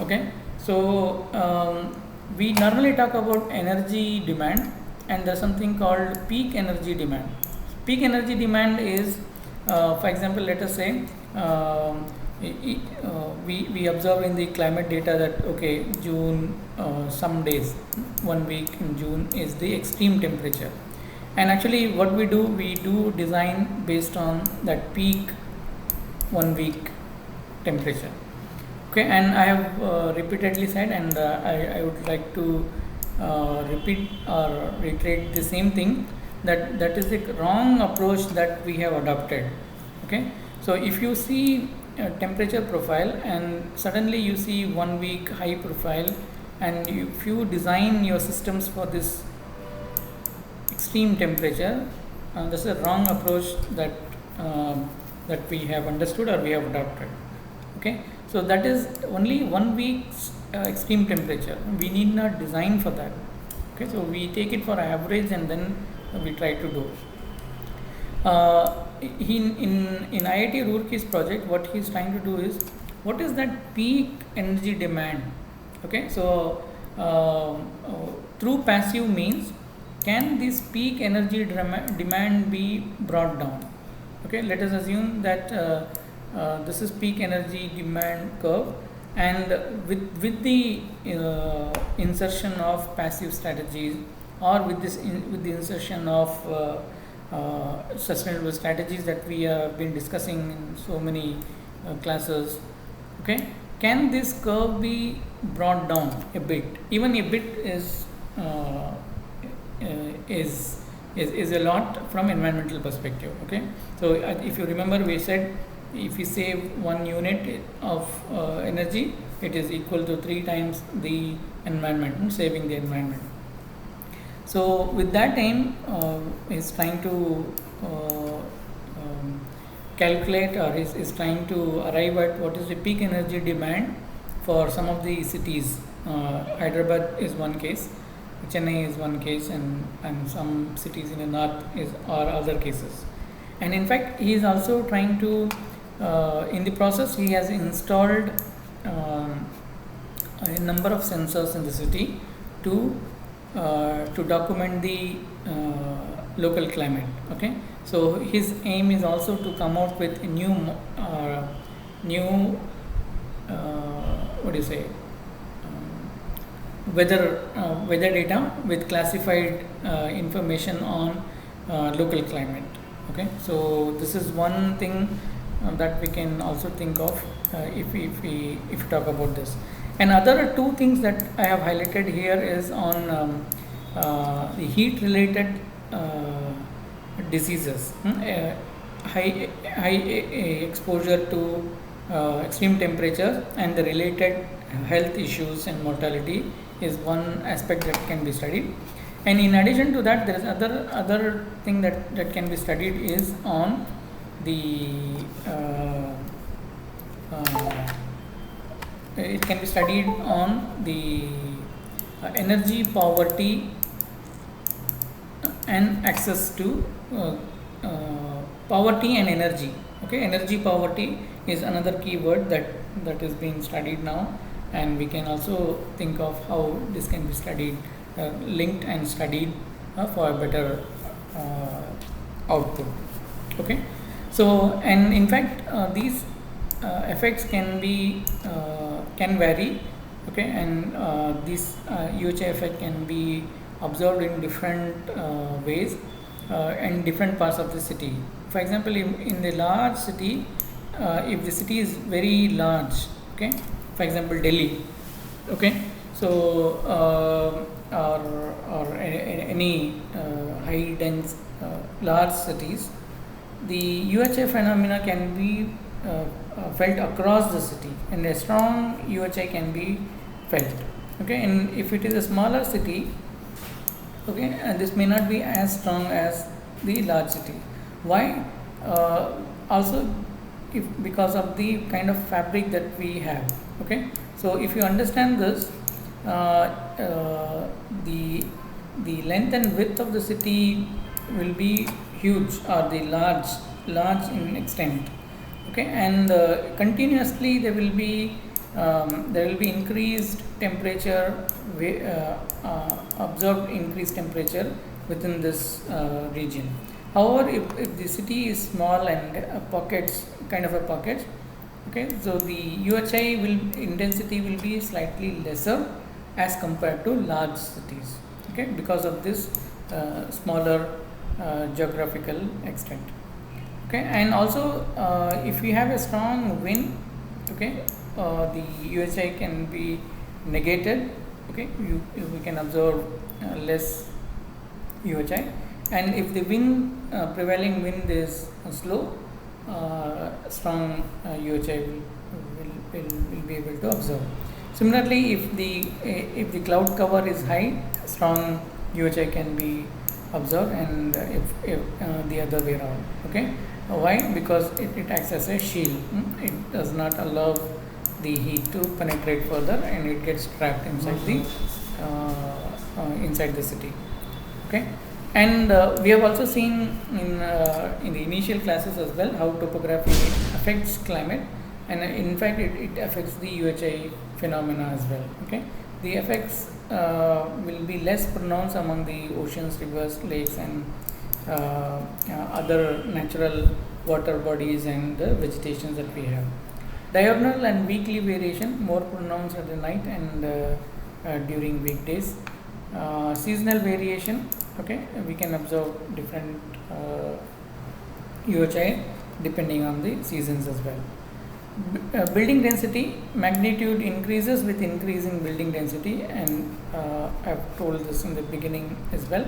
Okay, so we normally talk about energy demand, and there's something called peak energy demand. Peak energy demand is, for example, let us say we observe in the climate data that okay, June, some days, 1 week in June is the extreme temperature, and actually what we do design based on that peak 1 week temperature. Okay, and I have repeatedly said, and I would like to repeat or reiterate the same thing, that is the wrong approach that we have adopted. Okay, so if you see a temperature profile and suddenly you see 1 week high profile, and if you design your systems for this extreme temperature, this is a wrong approach that we have understood or we have adopted. Okay, so that is only 1 week's extreme temperature. We need not design for that. Okay, so we take it for average and then we try to do. In IIT Roorkee's project, what he is trying to do is, what is that peak energy demand? Okay, so through passive means, can this peak energy demand be brought down? Okay, let us assume that this is peak energy demand curve, and with the insertion of passive strategies, or with the insertion of sustainable strategies that we have been discussing in so many classes. Okay, can this curve be brought down a bit? Even a bit is a lot from environmental perspective. Okay, so if you remember, we said if we save 1 unit of energy, it is equal to 3 times the environment, saving the environment. So with that aim, is trying to calculate, or is trying to arrive at what is the peak energy demand for some of the cities. Hyderabad is one case, Chennai is one case, and some cities in the north are other cases. And in fact, he is also trying to, in the process, he has installed a number of sensors in the city to document the local climate. Okay, so his aim is also to come out with a new what do you say, weather data with classified information on local climate. Okay, so this is one thing that we can also think of if we talk about this. And other 2 things that I have highlighted here is on the heat related diseases. High exposure to extreme temperatures and the related health issues and mortality is one aspect that can be studied. And in addition to that, there is other thing that can be studied is on the it can be studied on the energy poverty and access to poverty and energy. Okay, energy poverty is another key word that is being studied now, and we can also think of how this can be studied, linked and studied for a better output. Okay, so and in fact these effects can vary. Okay, and this UHI effect can be observed in different ways in different parts of the city. For example, in the large city, if the city is very large, okay, for example Delhi, okay, so or any high dense large cities, the UHI phenomena can be felt across the city, and a strong UHI can be felt. Okay, and if it is a smaller city, okay, and this may not be as strong as the large city. Why? Also, if because of the kind of fabric that we have. Okay, so if you understand this, the length and width of the city will be huge or the large in extent. Okay, and continuously there will be increased temperature, observed increased temperature within this region. However, if the city is small and pockets, okay, so the UHI intensity will be slightly lesser as compared to large cities. Okay, because of this smaller geographical extent. Okay, and also if we have a strong wind, okay, the UHI can be negated. Okay, we can observe less UHI, and if the prevailing wind is slow, strong UHI will be able to observe. Similarly, if the cloud cover is high, strong UHI can be observed, and if the other way around. Okay, why? Because it acts as a shield. It does not allow the heat to penetrate further, and it gets trapped inside the city. Okay, and we have also seen in the initial classes as well how topography affects climate, and in fact it affects the UHI phenomena as well. Okay, the effects will be less pronounced among the oceans, rivers, lakes, and other natural water bodies and the vegetations that we have. Diurnal and weekly variation more pronounced at the night and during weekdays. Seasonal variation, okay, we can observe different UHI depending on the seasons as well. Building density, magnitude increases with increasing building density, and I have told this in the beginning as well.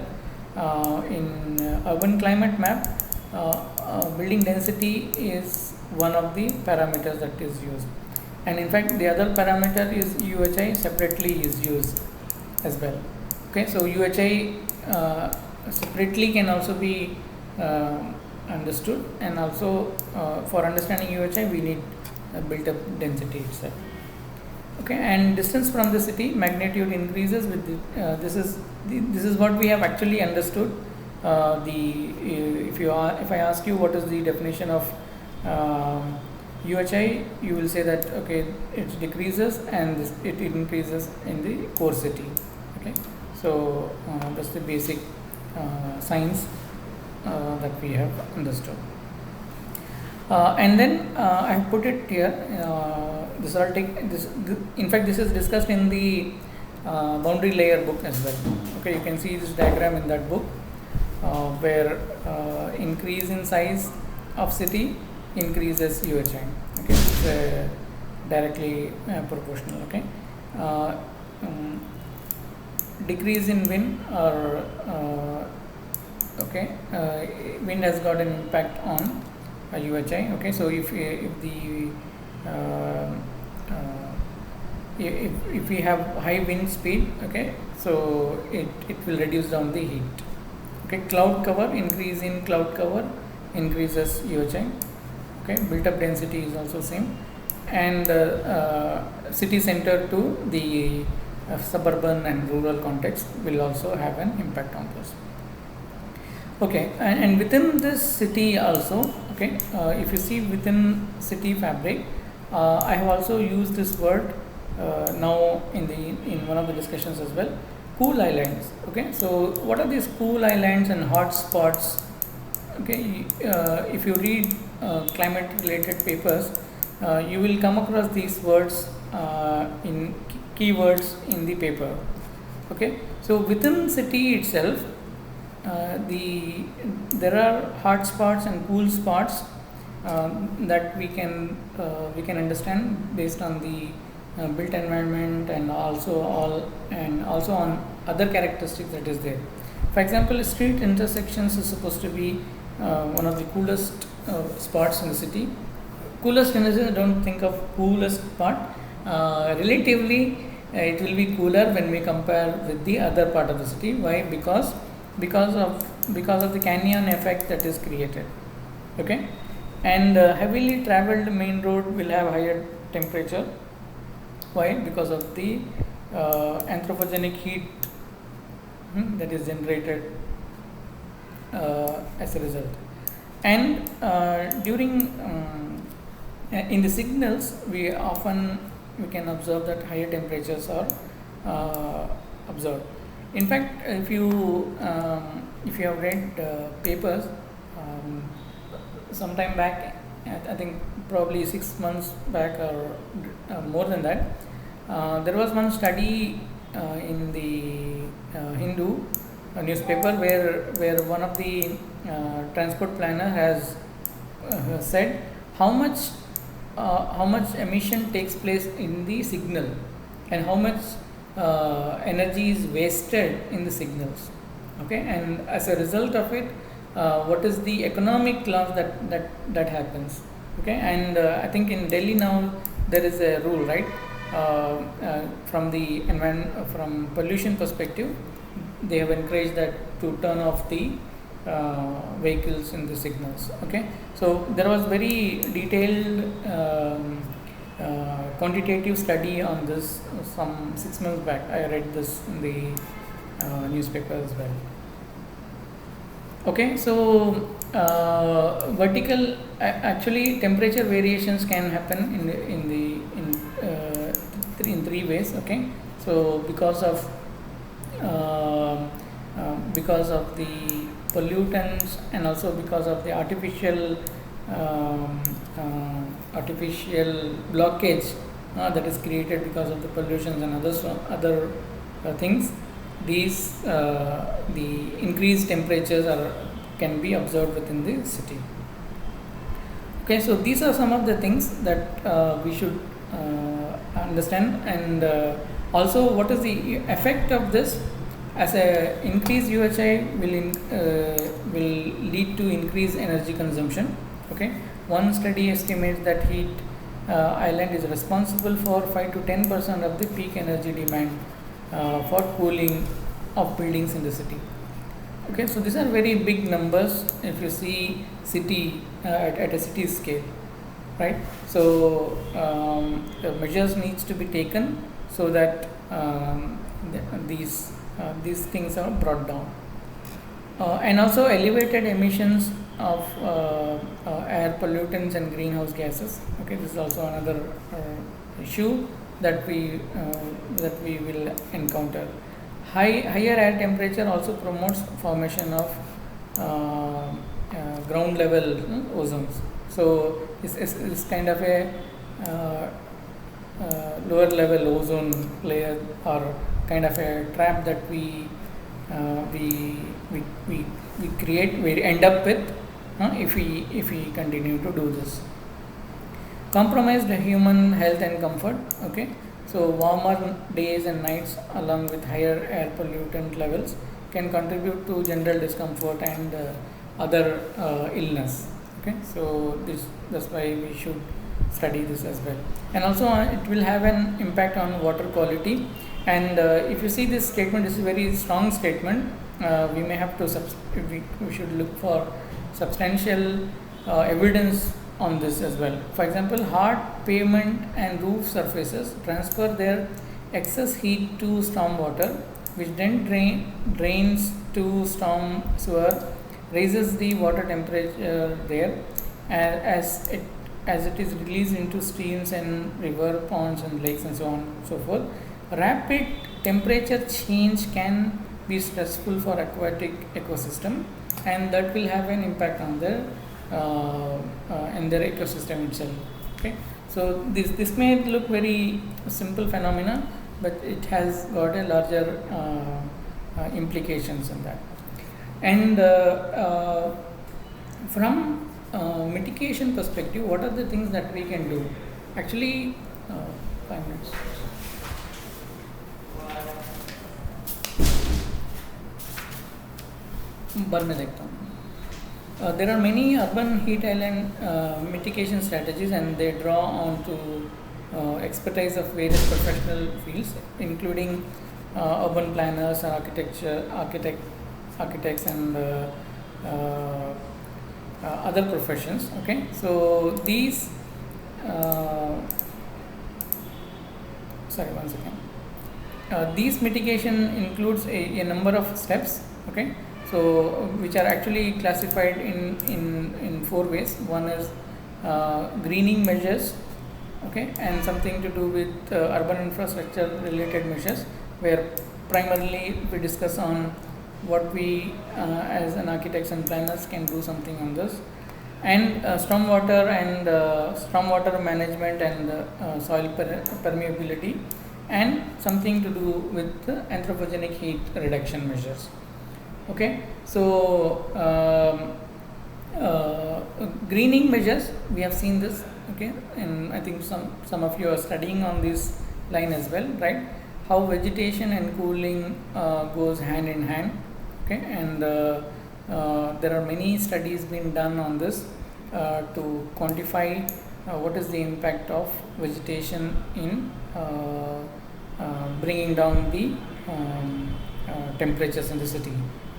In urban climate map, building density is one of the parameters that is used, and in fact the other parameter is UHI separately is used as well. Okay, so UHI separately can also be understood, and also for understanding UHI we need built up density itself. Okay, and distance from the city, magnitude increases with this is what we have actually understood. If I ask you what is the definition of UHI, you will say that okay, it decreases and it increases in the core city. Okay, so that's the basic science that we have understood. And then I have put it here. In fact, this is discussed in the boundary layer book as well. Okay, you can see this diagram in that book where increase in size of city increases UHI. Okay, it's directly proportional. Okay, decrease in wind or wind has got an impact on UHI. Okay, so if the um, if we have high wind speed, okay, so it will reduce down the heat. Okay, cloud cover, increase in cloud cover increases UHI. Okay, built up density is also same, and city center to the suburban and rural context will also have an impact on this. Okay, and within this city also, okay, if you see within city fabric, I have also used this word now in one of the discussions as well, cool islands. Okay, so what are these cool islands and hot spots? Okay, if you read climate related papers, you will come across these words in keywords in the paper. Okay, so within city itself, there are hot spots and cool spots that we can understand based on the built environment, and also on other characteristics that is there. For example, street intersections is supposed to be one of the coolest spots in the city. Coolest in the sense, don't think of coolest part. Relatively, it will be cooler when we compare with the other part of the city. Why? Because of the canyon effect that is created. Okay, and heavily traveled main road will have higher temperature. Why? Because of the anthropogenic heat that is generated as a result. And during in the signals, we can observe that higher temperatures are observed. In fact, if you have read papers sometime back, I think probably 6 months back or more than that, there was one study in the Hindu newspaper where one of the transport planner has said how much emission takes place in the signal, and how much energy is wasted in the signals. Okay, and as a result of it, what is the economic loss that happens. Okay, and I think in Delhi now there is a rule, right, from pollution perspective, they have encouraged that to turn off the vehicles in the signals. Okay, so there was very detailed quantitative study on this some 6 months back. I read this in the newspaper as well. Okay, so actually temperature variations can happen in three ways. Okay, so because of the pollutants, and also because of the artificial blockage that is created because of the pollutions and other things, these the increased temperatures can be observed within the city. Okay, so these are some of the things that we should understand, and also what is the effect of this. As a increased UHI will lead to increased energy consumption. Okay, one study estimates that heat island is responsible for 5 to 10% of the peak energy demand for cooling of buildings in the city. Okay, so these are very big numbers if you see city at a city scale, right? So measures needs to be taken so that these things are brought down, and also elevated emissions of air pollutants and greenhouse gases. Okay, this is also another issue that we will encounter. Higher air temperature also promotes formation of ground level ozones. So it's kind of a lower level ozone layer, or kind of a trap that we create, we end up with if we continue to do this. Compromised human health and comfort. Okay, so warmer days and nights along with higher air pollutant levels can contribute to general discomfort and other illness. Okay, so that's why we should study this as well. And also it will have an impact on water quality. And if you see this statement, this is a very strong statement. We may have to we should look for substantial evidence on this as well. For example, hard pavement and roof surfaces transfer their excess heat to storm water, which then drains to storm sewer, raises the water temperature there, as it is released into streams and river, ponds and lakes and so on and so forth. Rapid temperature change can be stressful for aquatic ecosystem, and that will have an impact on their in their ecosystem itself. Okay, so this may look very simple phenomena, but it has got a larger implications in that. And from mitigation perspective, what are the things that we can do? Actually, 5 minutes. बाद में देखता हूँ. There are many urban heat island mitigation strategies, and they draw on to expertise of various professional fields, including urban planners, architects, and other professions. Okay, so these sorry, one second. These mitigation includes a number of steps. Okay, so which are actually classified in 4 ways. One is greening measures, okay, and something to do with urban infrastructure related measures, where primarily we discuss on what we as an architects and planners can do something on this, and stormwater management and soil permeability, and something to do with anthropogenic heat reduction measures. Okay, so greening measures, we have seen this. Okay, and I think some of you are studying on this line as well, right? How vegetation and cooling goes hand in hand. Okay, and there are many studies being done on this to quantify what is the impact of vegetation in bringing down the temperatures in the city.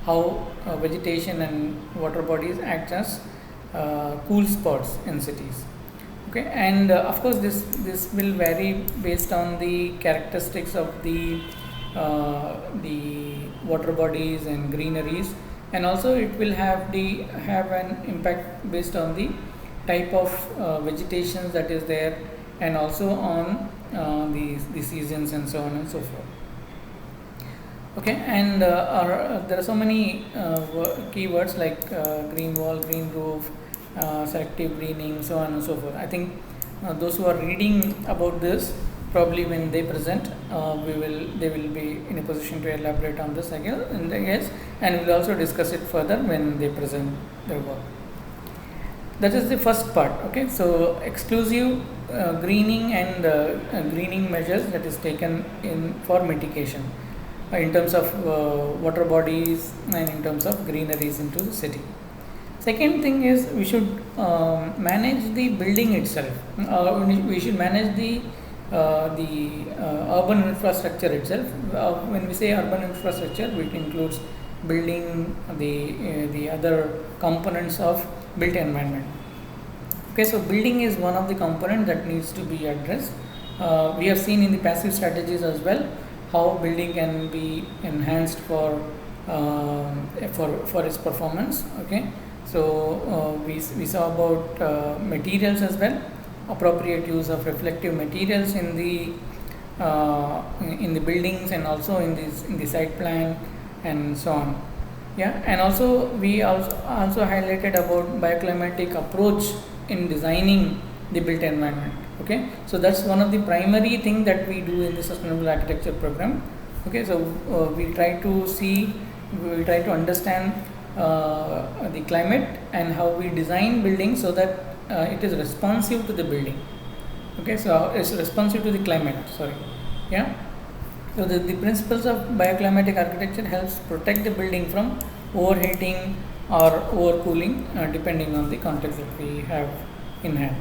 How vegetation and water bodies act as cool spots in cities. Okay, and of course this will vary based on the characteristics of the water bodies and greeneries, and also it will have an impact based on the type of vegetation that is there, and also on the seasons and so on and so forth. Okay, and there are so many keywords like green wall, green roof, selective greening, so on and so forth. I think those who are reading about this, probably when they present, they will be in a position to elaborate on this again, and we'll also discuss it further when they present their work. That is the first part. Okay, so exclusive greening and greening measures that is taken in for mitigation in terms of water bodies and in terms of greeneries into the city. Second thing is we should manage the building itself. We should manage the urban infrastructure itself. When we say urban infrastructure, it includes building the other components of built environment. Okay, so building is one of the components that needs to be addressed. We have seen in the passive strategies as well how building can be enhanced for its performance. Okay, so we saw about materials as well, appropriate use of reflective materials in the buildings, and also in the site plan and so on. Yeah, and also we also highlighted about bioclimatic approach in designing the built environment. Okay, so that's one of the primary thing that we do in the sustainable architecture program. Okay, so we try to understand the climate and how we design buildings so that it is responsive to the building. Okay, so it's responsive to the climate. Sorry, yeah. So the principles of bioclimatic architecture helps protect the building from overheating or overcooling, depending on the context that we have in hand.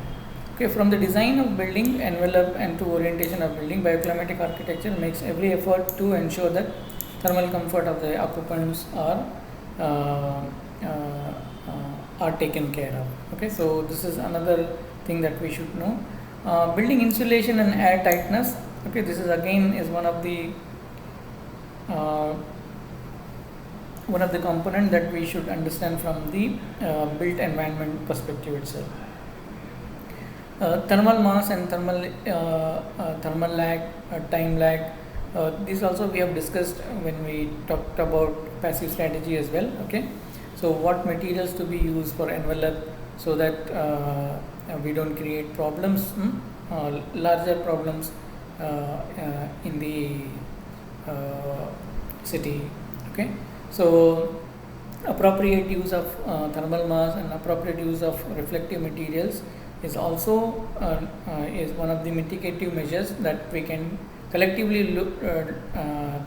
Okay, from the design of building envelope and to orientation of building, bioclimatic architecture makes every effort to ensure that thermal comfort of the occupants uh, uh, are taken care of. Okay, so this is another thing that we should know. Building insulation and air tightness. Okay, this is again is uh, one of the component that we should understand from the built environment perspective itself. Thermal mass and thermal lag, time lag. This also we have discussed when we talked about passive strategy as well. Okay, so what materials to be used for envelope so that we don't create problems, larger problems in the city. Okay, so appropriate use of thermal mass and appropriate use of reflective materials is also is one of the mitigative measures that we can collectively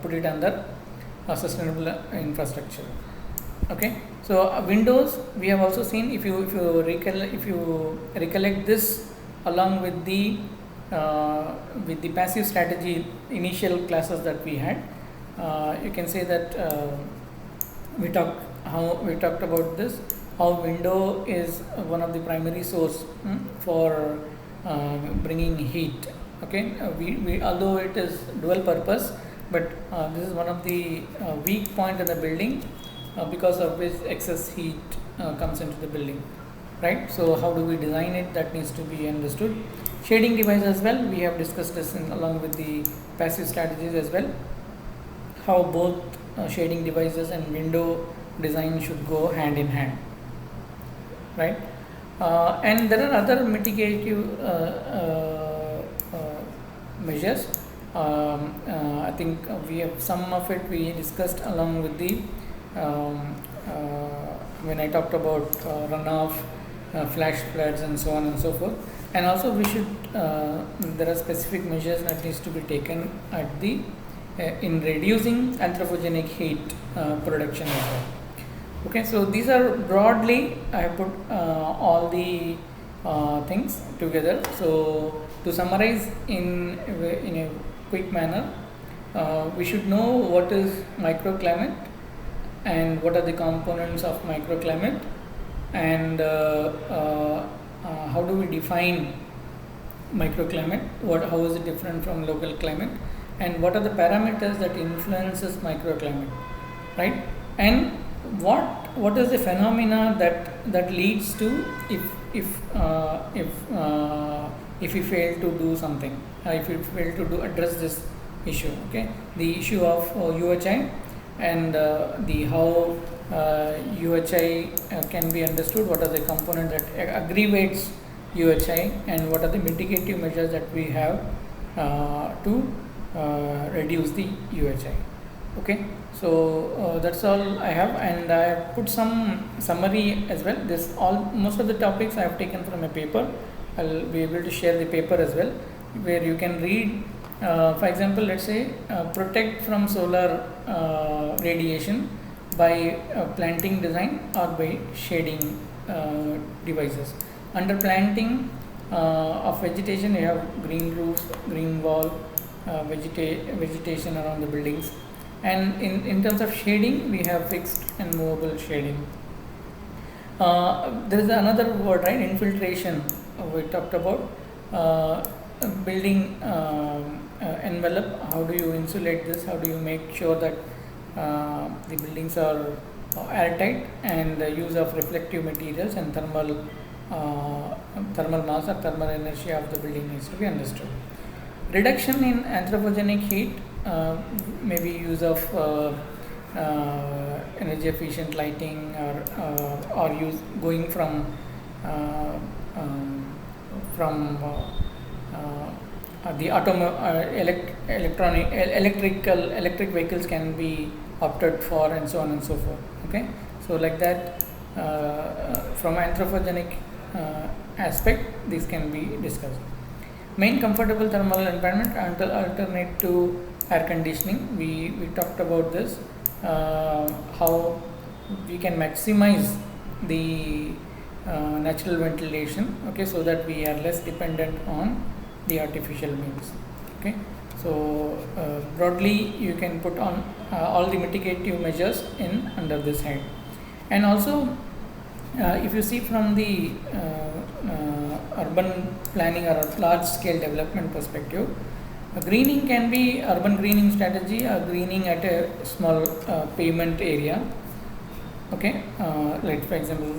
put it under sustainable infrastructure. Okay, so windows we have also seen. If you recollect this along with the passive strategy initial classes that we had, you can say that we talked about this, how window is one of the primary source for bringing heat. Okay, we although it is dual purpose, but this is one of the weak point in the building because of which excess heat comes into the building, right? So how do we design it, that needs to be understood. Shading device as well, we have discussed this along with the passive strategies as well, how both shading devices and window design should go hand in hand, right? And there are other mitigative measures. I think we have some of it we discussed along with the when I talked about runoff, flash floods and so on and so forth. And also we should there are specific measures that needs to be taken at the in reducing anthropogenic heat production as well. Okay, so these are broadly I have put all the things together. So to summarize in a quick manner, we should know what is microclimate and what are the components of microclimate, and how do we define microclimate, how is it different from local climate, and what are the parameters that influences microclimate, right? And what is the phenomena that leads to if we fail to do something, if we fail to address this issue. Okay, the issue of UHI and the how UHI can be understood, what are the components that aggravates UHI, and what are the mitigative measures that we have to reduce the UHI. Okay, so that's all I have, and I have put some summary as well. This most of the topics I have taken from a paper. I'll be able to share the paper as well, where you can read. For example, let's say protect from solar radiation by planting design or by shading devices. Under planting of vegetation, you have green roofs, green wall, vegetation around the buildings, and in terms of shading, we have fixed and movable shading. There is another word, right? Infiltration. We talked about building envelope. How do you insulate this? How do you make sure that the buildings are airtight, and the use of reflective materials and thermal mass or thermal inertia of the building needs to be understood. Reduction in anthropogenic heat, maybe use of energy efficient lighting, or use going from the electric vehicles can be opted for, and so on and so forth. Okay, so like that, from anthropogenic aspect, this can be discussed. Main comfortable thermal environment alternate to air conditioning. We talked about this, how we can maximize the natural ventilation, okay, so that we are less dependent on the artificial means. Okay, so broadly you can put on all the mitigative measures in under this head. And also if you see from the urban planning or large scale development perspective, greening can be urban greening strategy or greening at a small pavement area, okay, like for example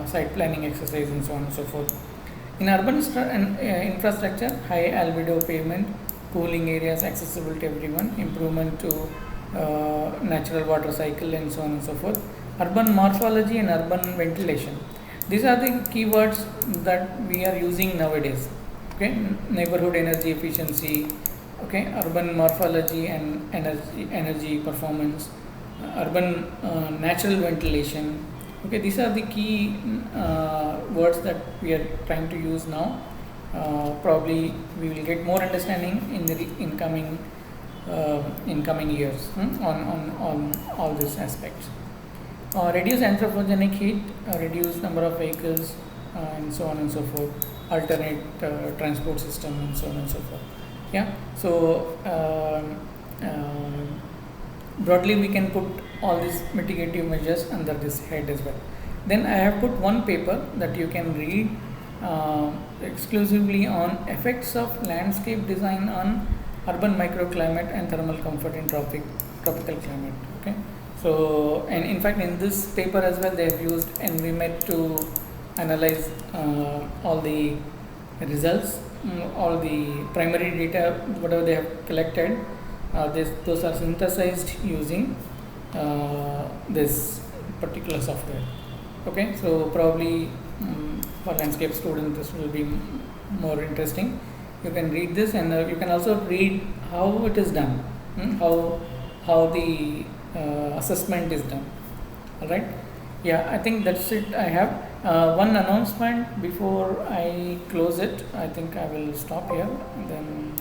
site planning exercise and so on and so forth. In urban infrastructure, high albedo pavement, cooling areas accessible to everyone, improvement to natural water cycle and so on and so forth. Urban morphology and urban ventilation, these are the keywords that we are using nowadays. Okay, neighborhood energy efficiency, okay, urban morphology and energy performance, urban natural ventilation. Okay, these are the key words that we are trying to use now. Probably we will get more understanding in the incoming years on all these aspects. Reduce anthropogenic heat, reduce number of vehicles, and so on and so forth, alternate transport system and so on and so forth. Yeah, so broadly we can put all these mitigative measures under this head as well. Then I have put one paper that you can read exclusively on effects of landscape design on urban microclimate and thermal comfort in tropical climate. Okay, so and in fact in this paper as well they have used ENVIMET to analyze all the results, all the primary data, whatever they have collected. Those are synthesized using this particular software. Okay, so probably for landscape students this will be more interesting. You can read this, and you can also read how it is done, how the assessment is done. All right, yeah, I think that's it. I have one announcement before I close it. I think I will stop here and then